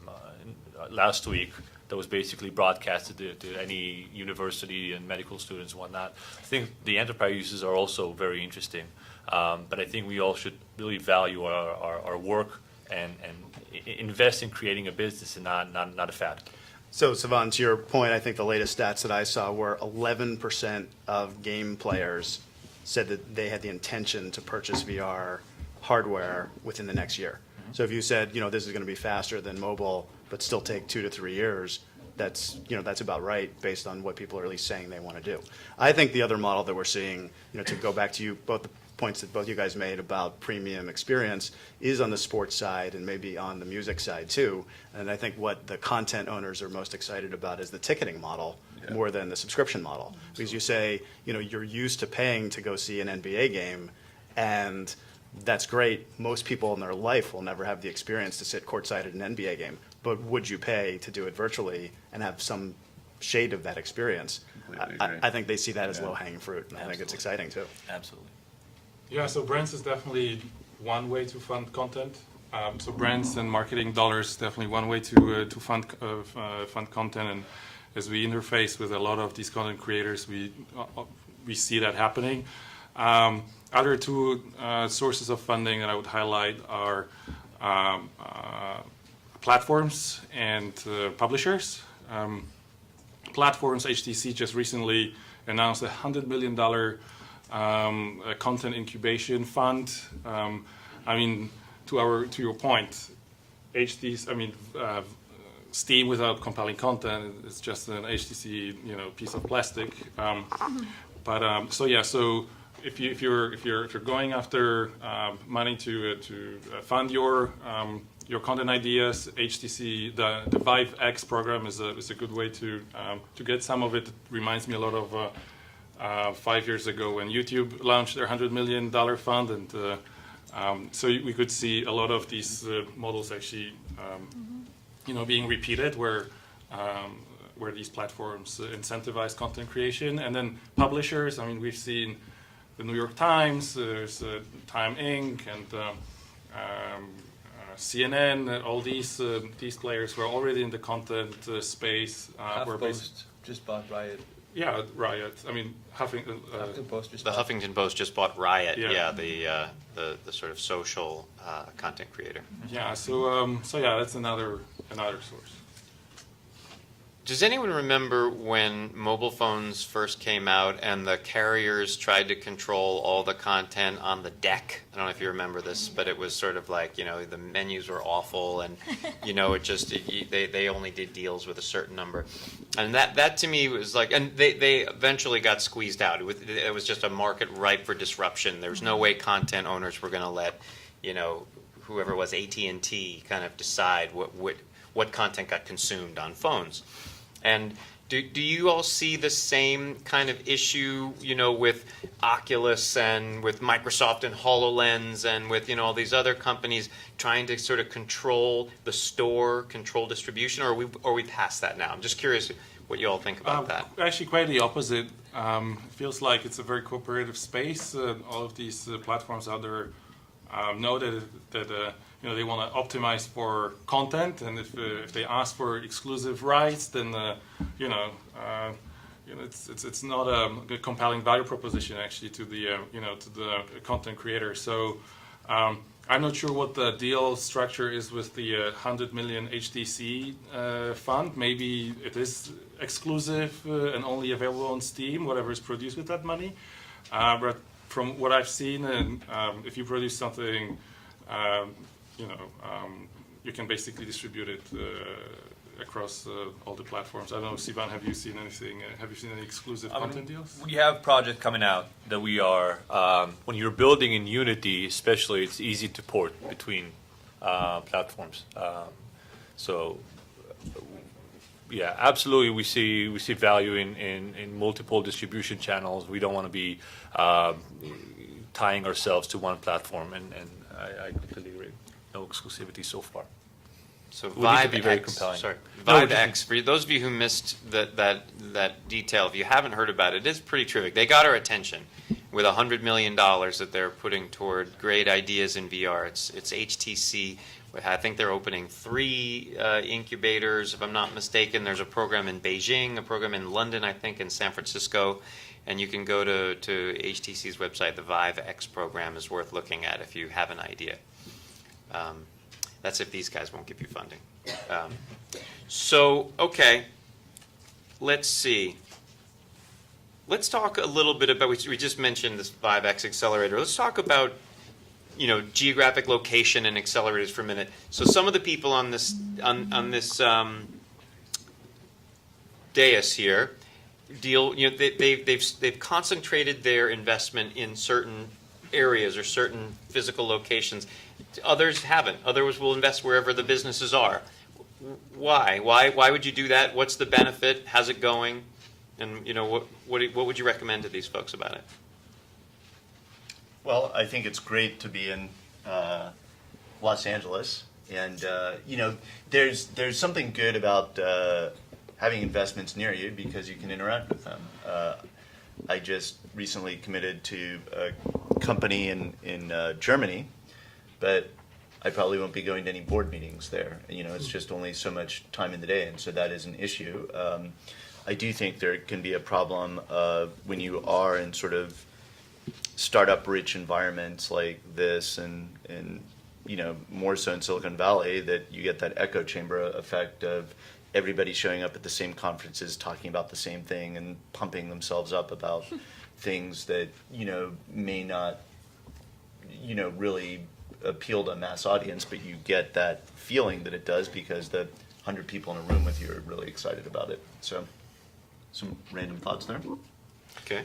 last week that was basically broadcasted to any university and medical students and whatnot. I think the enterprise uses are also very interesting, but I think we all should really value our work and invest in creating a business and not a fad. So, Sivan, to your point, I think the latest stats that I saw were 11% of game players said that they had the intention to purchase VR hardware within the next year. So if you said, this is going to be faster than mobile, but still take 2 to 3 years, that's about right based on what people are at least saying they want to do. I think the other model that we're seeing, to go back to you, both the points that both you guys made about premium experience, is on the sports side and maybe on the music side too. And I think what the content owners are most excited about is the ticketing model more than the subscription model. Absolutely. Because you say, you're used to paying to go see an NBA game, and that's great. Most people in their life will never have the experience to sit courtside at an NBA game. But would you pay to do it virtually and have some shade of that experience? I think they see that as low-hanging fruit, and I think it's exciting too. Absolutely. Yeah, so brands is definitely one way to fund content. So brands and marketing dollars definitely one way to fund content. And as we interface with a lot of these content creators, we see that happening. Other two sources of funding that I would highlight are platforms and publishers. Platforms, HTC just recently announced a $100 million content incubation fund. I mean, to your point, Steam without compelling content is just an HTC, piece of plastic. So if you're going after money to fund your content ideas, HTC, the Vive X program is a good way to get some of it. It reminds me a lot of 5 years ago when YouTube launched their $100 million fund, and so we could see a lot of these models actually, being repeated where these platforms incentivize content creation, and then publishers. I mean, we've seen the New York Times, there's Time Inc., and CNN. All these players were already in the content space. HuffPost just bought Riot. Yeah, Riot. I mean, Huffington Post just The bought. Huffington Post just bought Riot. Yeah. The sort of social content creator. yeah. So that's another source. Does anyone remember when mobile phones first came out and the carriers tried to control all the content on the deck? I don't know if you remember this, but it was sort of like, the menus were awful, and, they only did deals with a certain number. And that to me was like, and they eventually got squeezed out. It was just a market ripe for disruption. There was no way content owners were going to let, whoever it was, AT&T, kind of decide what content got consumed on phones. And do you all see the same kind of issue, with Oculus and with Microsoft and HoloLens and with, all these other companies trying to sort of control the store, control distribution, or are we past that now? I'm just curious what you all think about that. Actually, quite the opposite. It feels like it's a very cooperative space. All of these platforms out there know that they want to optimize for content, and if they ask for exclusive rights, then it's not a compelling value proposition actually to the to the content creator. So I'm not sure what the deal structure is with the 100 million HTC fund. Maybe it is exclusive and only available on Steam, whatever is produced with that money. But from what I've seen, and if you produce something, you can basically distribute it across all the platforms. I don't know, Sivan, have you seen anything? Have you seen any exclusive content deals? We have projects coming out that we are, when you're building in Unity especially, it's easy to port between platforms. Yeah, absolutely, we see value in multiple distribution channels. We don't want to be tying ourselves to one platform, and I completely agree. No exclusivity so far. So We need to be very Vive X, compelling. sorry, No, Vive just- X. For those of you who missed that detail, if you haven't heard about it, it's pretty terrific. They got our attention with $100 million that they're putting toward great ideas in VR. It's HTC. I think they're opening 3 incubators, if I'm not mistaken. There's a program in Beijing, a program in London, I think, in San Francisco. And you can go to HTC's website. The Vive X program is worth looking at if you have an idea. That's if these guys won't give you funding. Okay, let's see. Let's talk a little bit about, we just mentioned this Vive X accelerator. Let's talk about, geographic location and accelerators for a minute. So some of the people on this dais here they've concentrated their investment in certain areas or certain physical locations. Others haven't. Others will invest wherever the businesses are. Why? Why would you do that? What's the benefit? How's it going? And what would you recommend to these folks about it? Well, I think it's great to be in Los Angeles, and there's something good about having investments near you because you can interact with them. I just recently committed to a company in Germany, but I probably won't be going to any board meetings there. It's just only so much time in the day, and so that is an issue. I do think there can be a problem when you are in sort of startup-rich environments like this, and more so in Silicon Valley, that you get that echo chamber effect of everybody showing up at the same conferences, talking about the same thing and pumping themselves up about things that, may not, really appeal to a mass audience, but you get that feeling that it does because the 100 people in a room with you are really excited about it. So, some random thoughts there. Okay.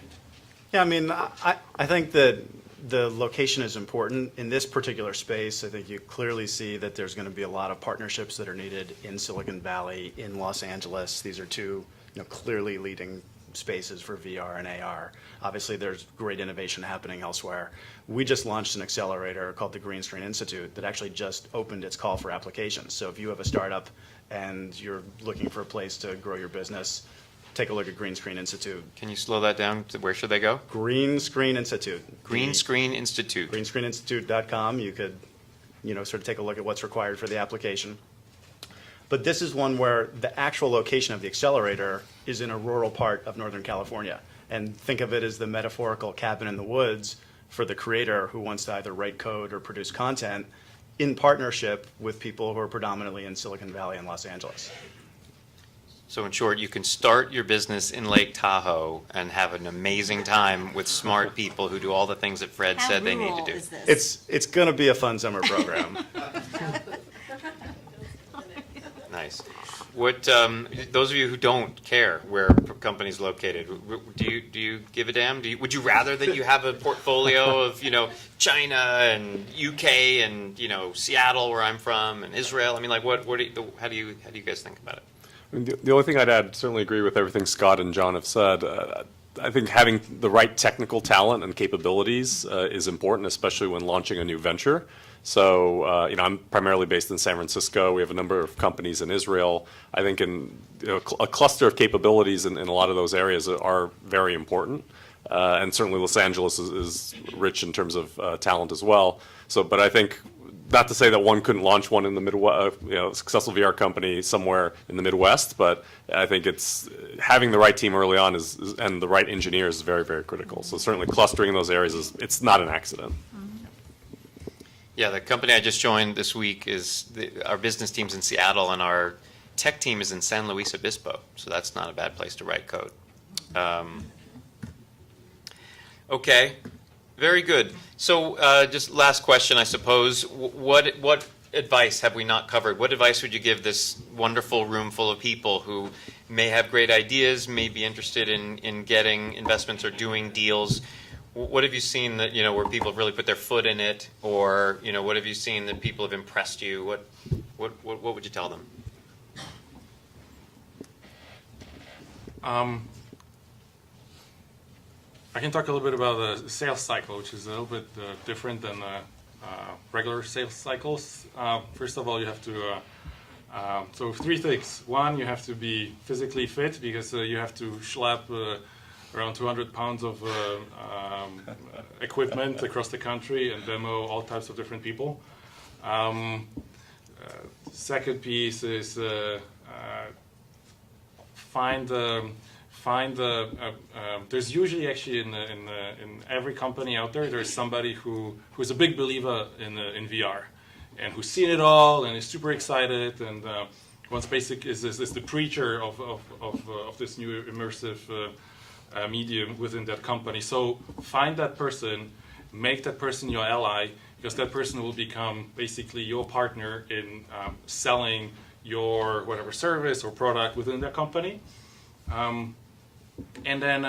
Yeah, I mean, I think that the location is important. In this particular space, I think you clearly see that there's going to be a lot of partnerships that are needed in Silicon Valley, in Los Angeles. These are two, clearly leading spaces for VR and AR. Obviously, there's great innovation happening elsewhere. We just launched an accelerator called the Green Screen Institute that actually just opened its call for applications. So if you have a startup and you're looking for a place to grow your business, take a look at Green Screen Institute. Can you slow that down? Where should they go? Green Screen Institute. Green Screen Institute. greenscreeninstitute.com. You could, sort of take a look at what's required for the application. But this is one where the actual location of the accelerator is in a rural part of Northern California. And think of it as the metaphorical cabin in the woods for the creator who wants to either write code or produce content in partnership with people who are predominantly in Silicon Valley and Los Angeles. So in short, you can start your business in Lake Tahoe and have an amazing time with smart people who do all the things that Fred said they need to do. It's going to be a fun summer program. Nice. What those of you who don't care where a company's located, do you give a damn? Would you rather that you have a portfolio of China and UK and Seattle where I'm from and Israel? I mean, like how do you guys think about it? I mean, the only thing I'd add, certainly agree with everything Scott and John have said. I think having the right technical talent and capabilities is important, especially when launching a new venture. So, I'm primarily based in San Francisco. We have a number of companies in Israel. I think a cluster of capabilities in a lot of those areas are very important. And certainly Los Angeles is rich in terms of talent as well. So, but I think, not to say that one couldn't launch one in the Midwest, a successful VR company somewhere in the Midwest, but I think it's having the right team early on and the right engineers is very, very critical. So certainly clustering in those areas it's not an accident. Yeah, the company I just joined this week our business team's in Seattle and our tech team is in San Luis Obispo, so that's not a bad place to write code. Okay, very good. So just last question, I suppose. What advice have we not covered? What advice would you give this wonderful room full of people who may have great ideas, may be interested in getting investments or doing deals? What have you seen that, where people have really put their foot in it, or, what have you seen that people have impressed you? What would you tell them? I can talk a little bit about the sales cycle, which is a little bit different than regular sales cycles. First of all, you have to, so three things. One, you have to be physically fit because you have to schlep around 200 pounds of equipment across the country and demo all types of different people. Second piece is there's usually actually in every company out there, there's somebody who's a big believer in VR and who's seen it all and is super excited and one's basic is the preacher of this new immersive medium within that company. So find that person, make that person your ally, because that person will become basically your partner in selling your whatever service or product within that company. And then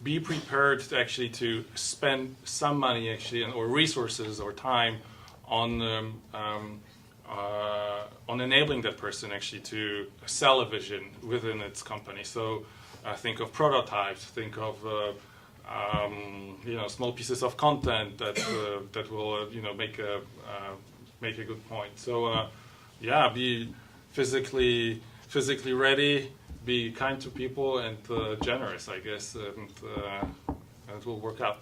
be prepared to spend some money or resources or time on enabling that person to sell a vision within its company. So think of prototypes, think of small pieces of content that will make a good point. So be physically ready, be kind to people, and generous, I guess, and it will work out.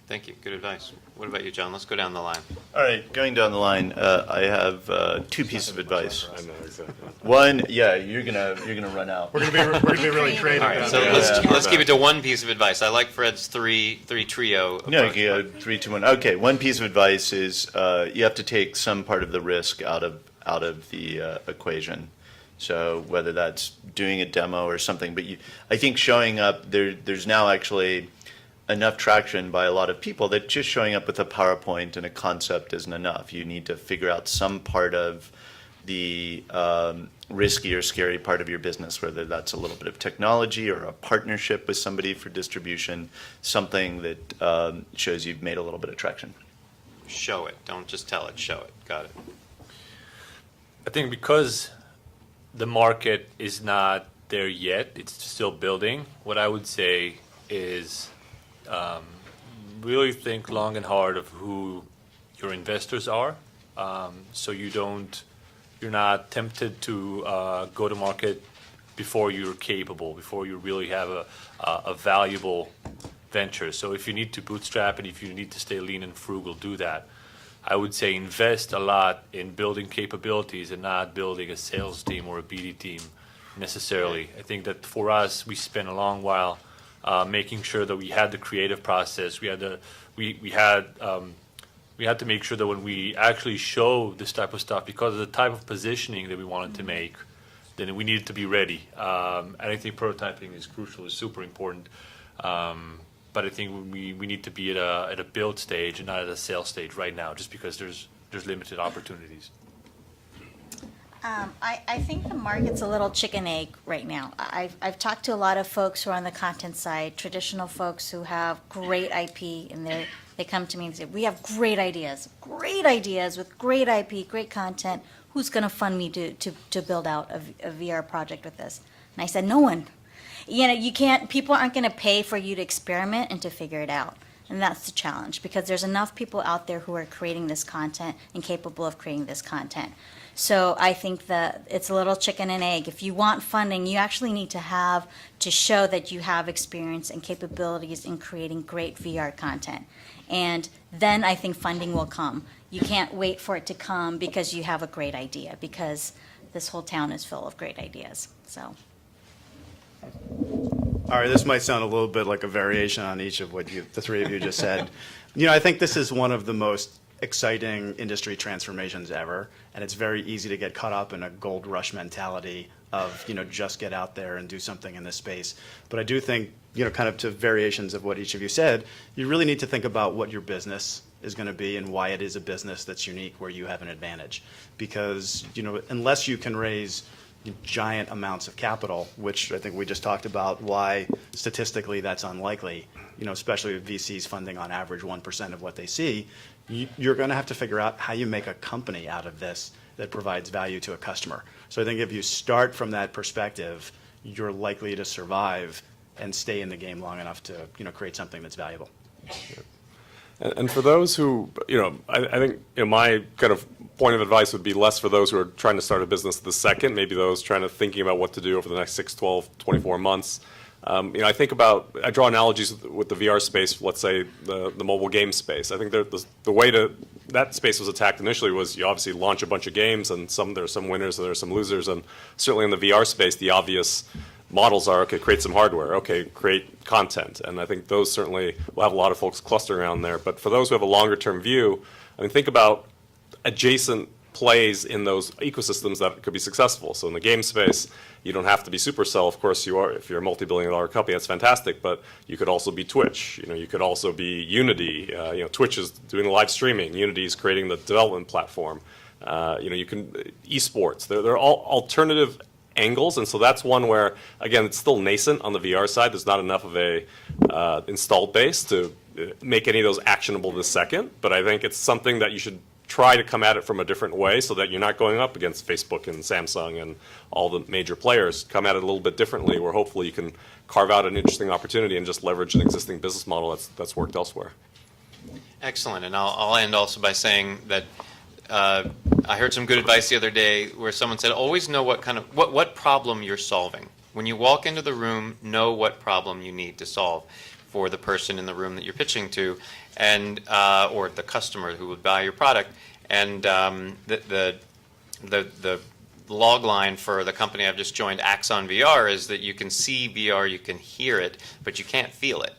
Thank you. Good advice. What about you, John? Let's go down the line. All right, going down the line, I have two pieces of advice. I know, exactly. One, yeah, you're gonna run out. We're gonna be really creative. All right, down so there. let's keep it to one piece of advice. I like Fred's three trio approach. No, you can go 3, 2, 1. Okay, one piece of advice is you have to take some part of the risk out of the equation. So whether that's doing a demo or something, but I think showing up there's now actually enough traction by a lot of people that just showing up with a PowerPoint and a concept isn't enough. You need to figure out some part of the risky or scary part of your business, whether that's a little bit of technology or a partnership with somebody for distribution, something that shows you've made a little bit of traction. Show it. Don't just tell it. Show it. Got it. I think because the market is not there yet, it's still building. What I would say is really think long and hard of who your investors are, so you're not tempted to go to market before you're capable, before you really have a valuable venture. So if you need to bootstrap and if you need to stay lean and frugal, do that. I would say invest a lot in building capabilities and not building a sales team or a BD team necessarily. I think that for us, we spent a long while making sure that we had the creative process. We had to make sure that when we actually show this type of stuff, because of the type of positioning that we wanted to make, then we needed to be ready. And I think prototyping is crucial, is super important. But I think we need to be at a build stage and not at a sales stage right now, just because there's limited opportunities. I think the market's a little chicken egg right now. I've talked to a lot of folks who are on the content side, traditional folks who have great IP, and they come to me and say, we have great ideas with great IP, great content. Who's going to fund me to build out a VR project with this? And I said, no one. You can't, people aren't going to pay for you to experiment and to figure it out. And that's the challenge, because there's enough people out there who are creating this content and capable of creating this content. So I think that it's a little chicken and egg. If you want funding, you actually need to show that you have experience and capabilities in creating great VR content. And then I think funding will come. You can't wait for it to come because you have a great idea, because this whole town is full of great ideas. So. All right, this might sound a little bit like a variation on each of what the three of you just said. I think this is one of the most exciting industry transformations ever, and it's very easy to get caught up in a gold rush mentality of, just get out there and do something in this space. But I do think, kind of to variations of what each of you said, you really need to think about what your business is going to be and why it is a business that's unique, where you have an advantage. Because, unless you can raise giant amounts of capital, which I think we just talked about why statistically that's unlikely, especially with VCs funding on average 1% of what they see, you're going to have to figure out how you make a company out of this that provides value to a customer. So I think if you start from that perspective, you're likely to survive and stay in the game long enough to create something that's valuable. And for those who, I think my kind of point of advice would be less for those who are trying to start a business the second, maybe those thinking about what to do over the next 6, 12, 24 months. I draw analogies with the VR space, let's say the mobile game space. I think the way that space was attacked initially was you obviously launch a bunch of games, and there are some winners and there are some losers, and certainly in the VR space, the obvious models are, okay, create some hardware, okay, create content, and I think those certainly will have a lot of folks clustering around there. But for those who have a longer term view, think about adjacent plays in those ecosystems that could be successful. So in the game space, you don't have to be Supercell. Of course, you are. If you're a multi-billion-dollar company, that's fantastic. But you could also be Twitch. You could also be Unity. Twitch is doing live streaming. Unity is creating the development platform. You can esports. They're all alternative angles, and so that's one where, again, it's still nascent on the VR side. There's not enough of a installed base to make any of those actionable this second. But I think it's something that you should try to come at it from a different way, so that you're not going up against Facebook and Samsung and all the major players. Come at it a little bit differently, where hopefully you can carve out an interesting opportunity and just leverage an existing business model that's worked elsewhere. Excellent. And I'll end also by saying that I heard some good advice the other day where someone said, always know what problem you're solving. When you walk into the room, know what problem you need to solve. for the person in the room that you're pitching to, and or the customer who would buy your product. And the log line for the company I've just joined, Axon VR, is that you can see VR, you can hear it, but you can't feel it.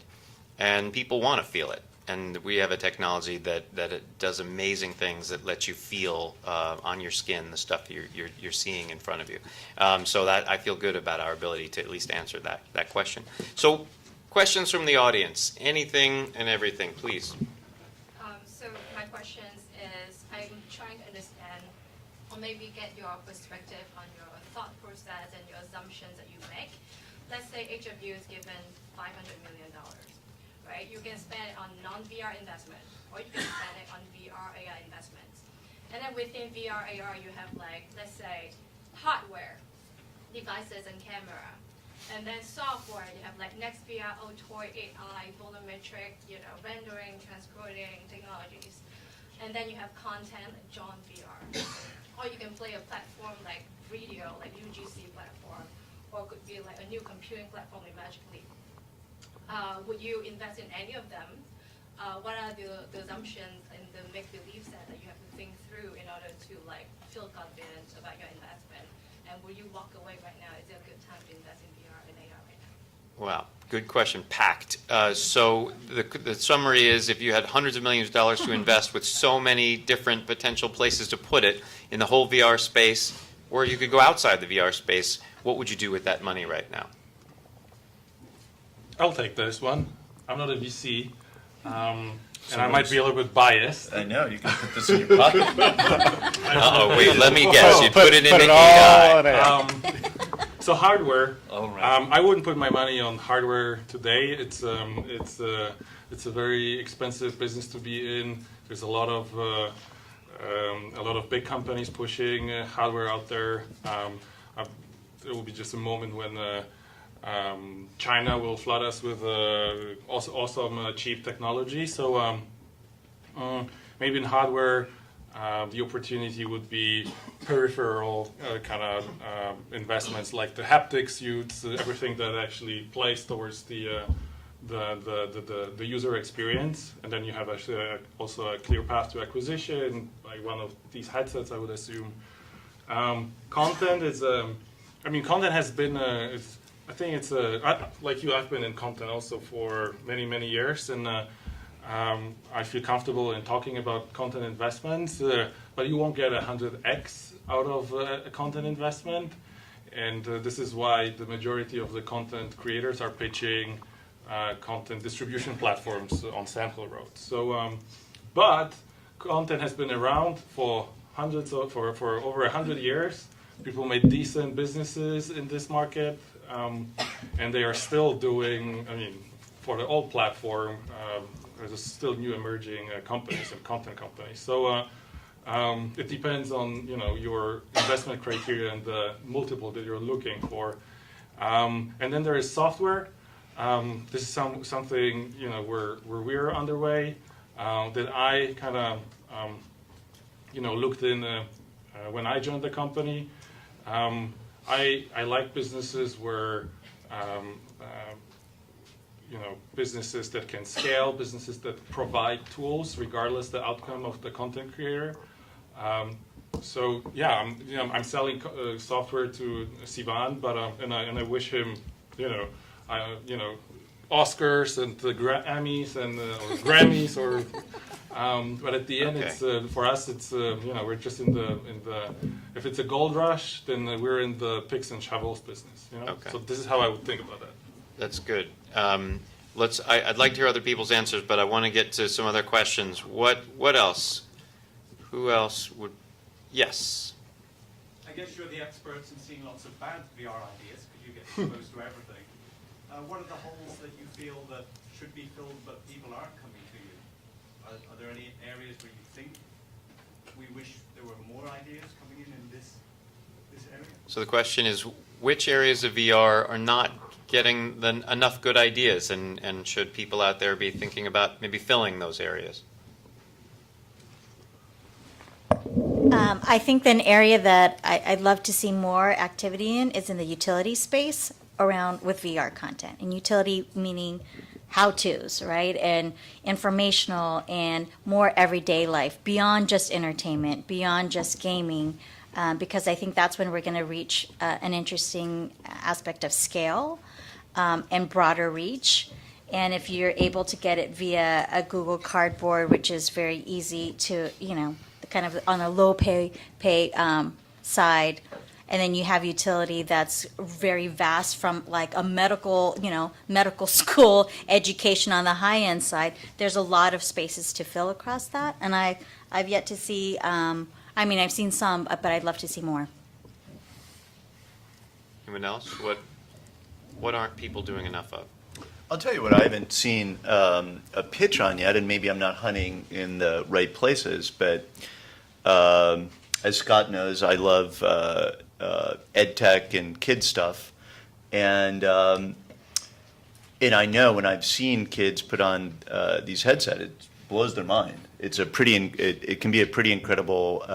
And people want to feel it. And we have a technology that it does amazing things that lets you feel on your skin the stuff you're seeing in front of you. So that I feel good about our ability to at least answer that question. So questions from the audience, anything and everything, please. So my question is, I'm trying to understand, or maybe get your perspective on your thought process and your assumptions that you make. Let's say each of you is given $500 million. Right? You can spend it on non-VR investment, or you can spend it on VR AR investments. And then within VR AR, you have like, let's say, hardware, devices and camera. And then software, you have like NextVR, Otoy, 8i, volumetric, rendering, transcoding technologies. And then you have content like John VR. Or you can play a platform like video, like UGC platform, or it could be like a new computing platform like Magic Leap. Would you invest in any of them? What are the assumptions and the make-believe set that you have to think through in order to feel confident about your investment? And will you walk away right now? Is it a good time to invest in VR and AR right now? Wow, good question, packed. So the summary is, if you had hundreds of millions of dollars to invest with so many different potential places to put it in the whole VR space, or you could go outside the VR space, what would you do with that money right now? I'll take this one. I'm not a VC, and I might be a little bit biased. I know, you can put this in your pocket. Uh-oh, wait, let me guess. You put it in the all AI. on it. So hardware, All right. I wouldn't put my money on hardware today. It's a very expensive business to be in. There's a lot of big companies pushing hardware out there. There will be just a moment when China will flood us with awesome cheap technology. So maybe in hardware, the opportunity would be peripheral kind of investments like the haptic suits, everything that actually plays towards the user experience. And then you have actually also a clear path to acquisition, like one of these headsets, I would assume. Content is, content has been, I think it's like you, I've been in content also for many, many years, and I feel comfortable in talking about content investments, but you won't get 100x out of a content investment, and this is why the majority of the content creators are pitching content distribution platforms on sample roads. So, but content has been around for for over 100 years. People made decent businesses in this market. And they are still doing, for the old platform, there's still new emerging companies and content companies. So it depends on your investment criteria and the multiple that you're looking for. And then there is software. This is something where we're underway that I kind of looked in when I joined the company. I like businesses where, businesses that can scale, businesses that provide tools regardless the outcome of the content creator. So yeah, I'm selling software to Sivan, but and I wish him, Oscars and the Emmys and or Grammys or. But at the end, it's for us. It's we're just in the if it's a gold rush, then we're in the picks and shovels business. Okay. So this is how I would think about that. That's good. I'd like to hear other people's answers, but I want to get to some other questions. What else? Who else would? Yes. I guess you're the experts in seeing lots of bad VR ideas because you get exposed to everything. What are the holes that you feel that should be filled but people aren't coming to you? Are there any areas where you think we wish there were more ideas coming in this area? So the question is, which areas of VR are not getting enough good ideas, and should people out there be thinking about maybe filling those areas? I think an area that I'd love to see more activity in is in the utility space with VR content. And utility meaning how-tos, right? And informational and more everyday life, beyond just entertainment, beyond just gaming, because I think that's when we're going to reach an interesting aspect of scale and broader reach. And if you're able to get it via a Google Cardboard, which is very easy to, kind of on a low pay side, and then you have utility that's very vast from like a medical school education on the high end side. There's a lot of spaces to fill across that, and I've yet to see. I've seen some, but I'd love to see more. Anyone else? What aren't people doing enough of? I'll tell you what I haven't seen a pitch on yet, and maybe I'm not hunting in the right places, but as Scott knows, I love ed tech and kid stuff, and I know when I've seen kids put on these headsets, it blows their mind. It's it can be a pretty incredible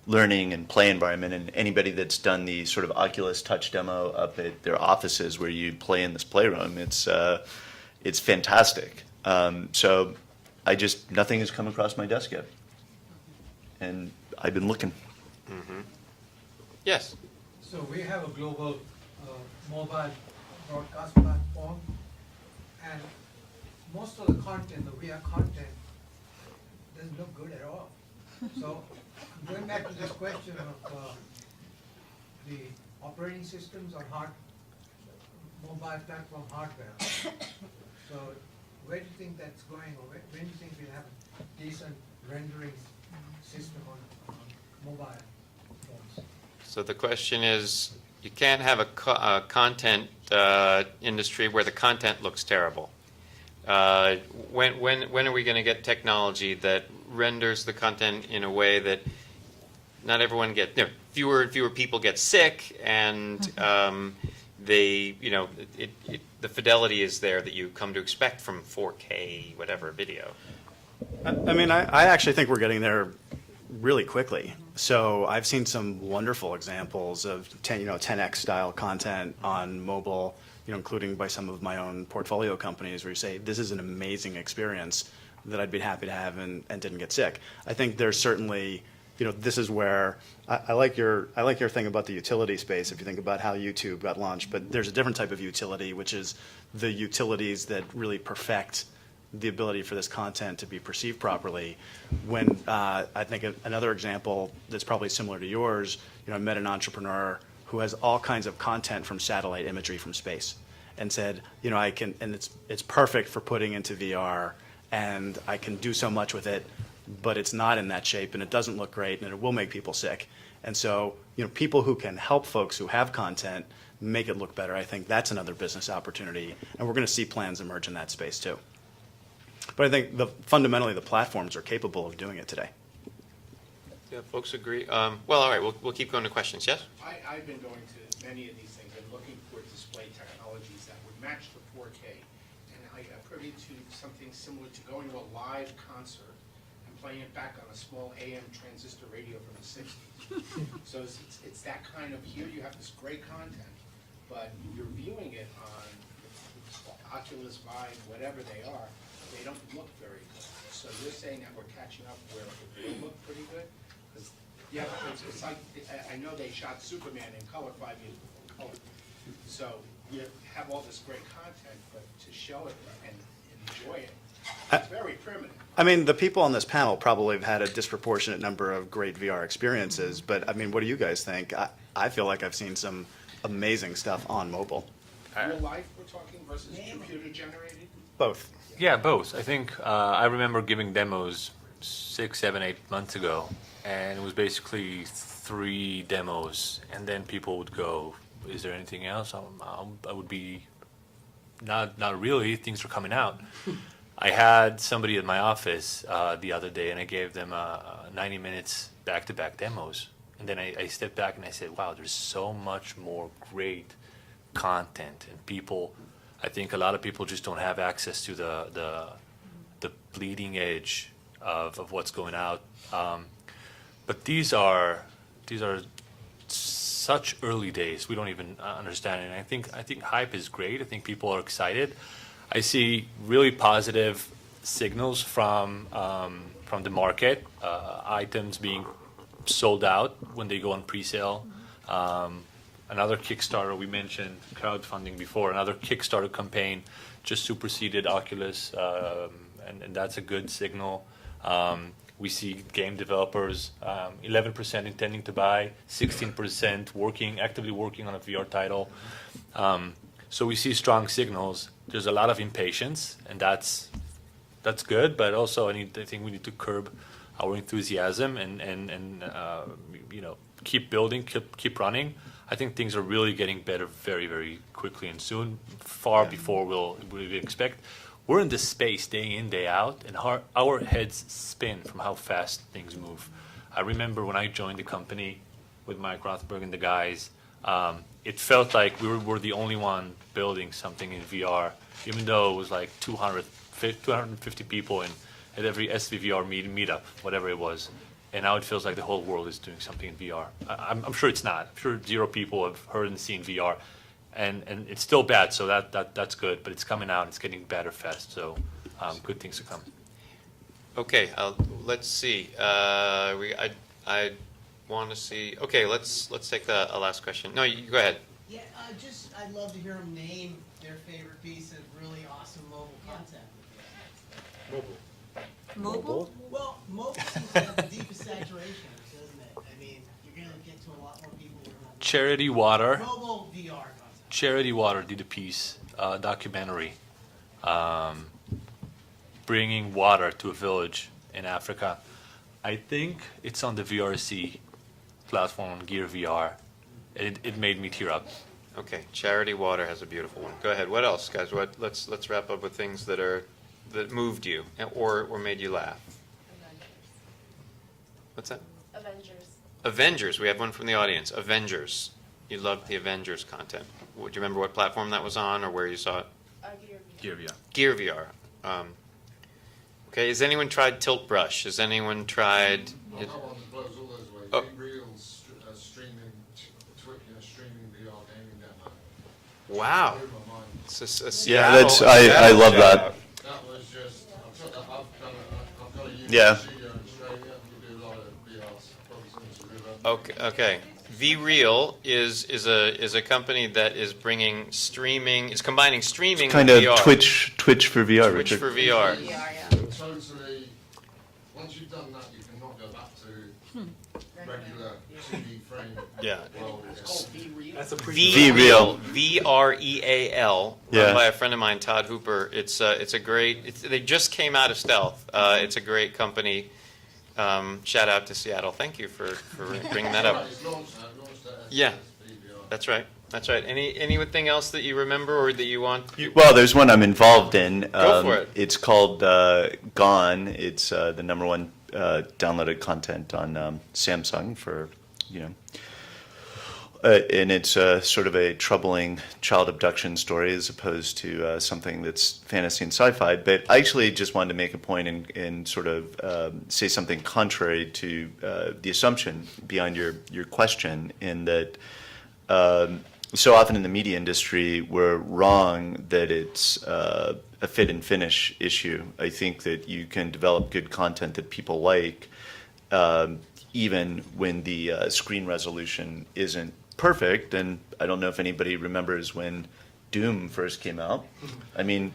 learning and play environment, and anybody that's done the sort of Oculus Touch demo up at their offices where you play in this playroom, it's fantastic. So nothing has come across my desk yet, and I've been looking. Mm-hmm. Yes. So we have a global mobile broadcast platform, and most of the content, the VR content, doesn't look good at all. So going back to this question of the operating systems on mobile platform hardware. So where do you think that's going, or when do you think we'll have a decent rendering system on mobile phones? So the question is, you can't have a content industry where the content looks terrible. When are we going to get technology that renders the content in a way that not everyone fewer and fewer people get sick, and the fidelity is there that you come to expect from 4K whatever video? I actually think we're getting there really quickly. So I've seen some wonderful examples of 10x style content on mobile, including by some of my own portfolio companies, where you say, this is an amazing experience that I'd be happy to have and didn't get sick. I think there's certainly, this is where I like your thing about the utility space, if you think about how YouTube got launched, but there's a different type of utility, which is the utilities that really perfect the ability for this content to be perceived properly. When I think another example that's probably similar to yours, I met an entrepreneur who has all kinds of content from satellite imagery from space, and said, I can, and it's perfect for putting into VR, and I can do so much with it, but it's not in that shape, and it doesn't look great, and it will make people sick. And so, people who can help folks who have content make it look better, I think that's another business opportunity, and we're going to see plans emerge in that space too. But I think fundamentally the platforms are capable of doing it today. Yeah, folks agree. Well, all right, we'll keep going to questions. Yes? I've been going to many of these things and looking for display technologies that would match the 4K. And I got privy to something similar to going to a live concert and playing it back on a small AM transistor radio from the 60s. So it's that kind of, here you have this great content, but you're viewing it on Oculus, Vive, whatever they are, they don't look very good. So you're saying that we're catching up where it will look pretty good? Because it's like, I know they shot Superman in color 5 years before color. So you have all this great content, but to show it and enjoy it, it's very primitive. The people on this panel probably have had a disproportionate number of great VR experiences, but what do you guys think? I feel like I've seen some amazing stuff on mobile. Real life we're talking versus computer generated? Both. Yeah, both. I think I remember giving demos 6, 7, 8 months ago, and it was basically 3 demos, and then people would go, is there anything else? I would be, not really, things are coming out. I had somebody at my office the other day, and I gave them 90 minutes back-to-back demos. And then I stepped back and I said, wow, there's so much more great content, and people, I think a lot of people just don't have access to the bleeding edge of what's going out. But these are such early days. We don't even understand it. And I think hype is great. I think people are excited. I see really positive signals from the market, items being sold out when they go on pre-sale. Another Kickstarter, we mentioned crowdfunding before, another Kickstarter campaign just superseded Oculus, and that's a good signal. We see game developers, 11% intending to buy, 16% actively working on a VR title. So we see strong signals. There's a lot of impatience, and that's good, but also I think we need to curb our enthusiasm and keep building, keep running. I think things are really getting better very, very quickly and soon, far before we expect. We're in this space day in, day out, and our heads spin from how fast things move. I remember when I joined the company with Mike Rothberg and the guys, it felt like we were the only one building something in VR, even though it was like 250 people at every SVVR meetup, whatever it was. And now it feels like the whole world is doing something in VR. I'm sure it's not. I'm sure 0 people have heard and seen VR. And it's still bad, so that's good. But it's coming out. It's getting better fast. So good things to come. Okay, let's see. I want to see. Okay, let's take a last question. No, you go ahead. Yeah, I'd love to hear them name their favorite piece of really awesome mobile content. Mobile? Well, mobile seems to have the deepest saturation, doesn't it? I mean, you're going to get to a lot more people with mobile. Charity Water. Mobile VR content. Charity Water did a piece, documentary, bringing water to a village in Africa. I think it's on the VRC platform on Gear VR. It made me tear up. Okay, Charity Water has a beautiful one. Go ahead. What else, guys? Let's wrap up with things that moved you or made you laugh. What's that? Avengers. We have one from the audience. Avengers. You loved the Avengers content. Do you remember what platform that was on or where you saw it? Gear VR. Gear VR. Okay. Has anyone tried Tilt Brush? Has anyone tried? Oh. Streaming VR gaming demo. Wow. Blew my mind. It's a Yeah, Seattle- I love that. That was just, I've got a YouTube Yeah. studio in Australia. We do a lot of VR, probably similar to River. Okay. VReal is a company that is bringing streaming, is combining streaming Kind with of VR. Twitch for VR, Twitch Richard. for VR. Totally, once you've done that, you cannot go back to regular TV frame. Yeah. world. That's a pretty VReal. VREAL, Yeah. run by a friend of mine, Todd Hooper. It's a great. They just came out of stealth. It's a great company. Shout out to Seattle. Thank you for bringing that up. It's launched at Yeah. SVVR. That's right. That's right. Anything else that you remember or that you want? Well, there's one I'm involved in. Go for it. It's called Gone. It's the #1 downloaded content on Samsung for, and it's sort of a troubling child abduction story as opposed to something that's fantasy and sci-fi. But I actually just wanted to make a point and sort of say something contrary to the assumption behind your question, in that so often in the media industry we're wrong that it's a fit and finish issue. I think that you can develop good content that people like even when the screen resolution isn't perfect. And I don't know if anybody remembers when Doom first came out. I mean,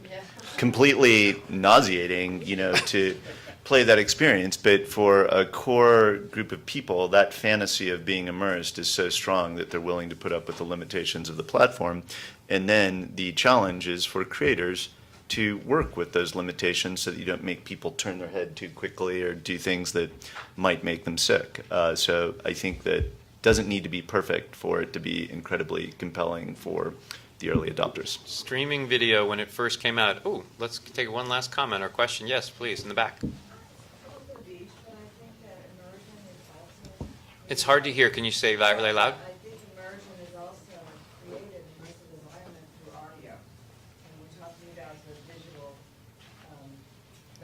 completely nauseating, to play that experience. But for a core group of people, that fantasy of being immersed is so strong that they're willing to put up with the limitations of the platform. And then the challenge is for creators to work with those limitations so that you don't make people turn their head too quickly or do things that might make them sick. So I think that doesn't need to be perfect for it to be incredibly compelling for the early adopters. Streaming video when it first came out. Oh, let's take one last comment or question. Yes, please, in the back. It's hard to hear. Can you say that really loud? I think immersion is also created in immersive environment through audio. And we're talking about the visual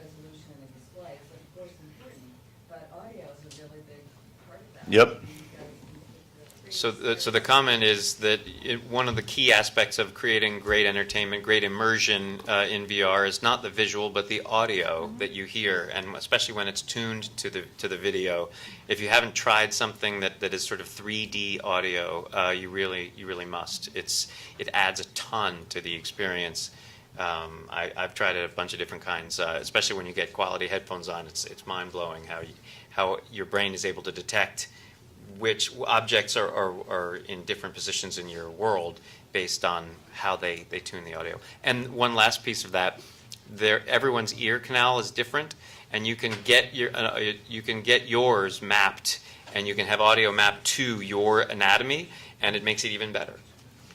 resolution and display. It's of course important, but audio is a really big part of that. Yep. Because the So the comment is that one of the key aspects of creating great entertainment, great immersion in VR is not the visual, but the audio that you hear, and especially when it's tuned to the video. If you haven't tried something that is sort of 3D audio, you really must. It adds a ton to the experience. I've tried it a bunch of different kinds, especially when you get quality headphones on. It's mind-blowing how your brain is able to detect which objects are in different positions in your world based on how they tune the audio. And one last piece of that, everyone's ear canal is different, and you can get yours mapped, and you can have audio mapped to your anatomy, and it makes it even better.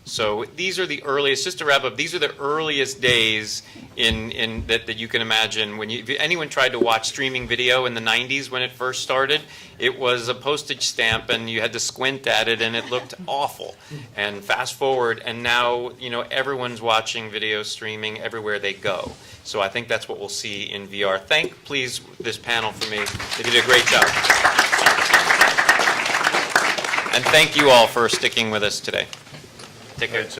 So these are the earliest, just to wrap up, these are the earliest days that you can imagine. If anyone tried to watch streaming video in the 90s when it first started, it was a postage stamp and you had to squint at it and it looked awful. And fast forward, and now everyone's watching video streaming everywhere they go. So I think that's what we'll see in VR. Thank, please, this panel for me. They did a great job. And thank you all for sticking with us today. Take care.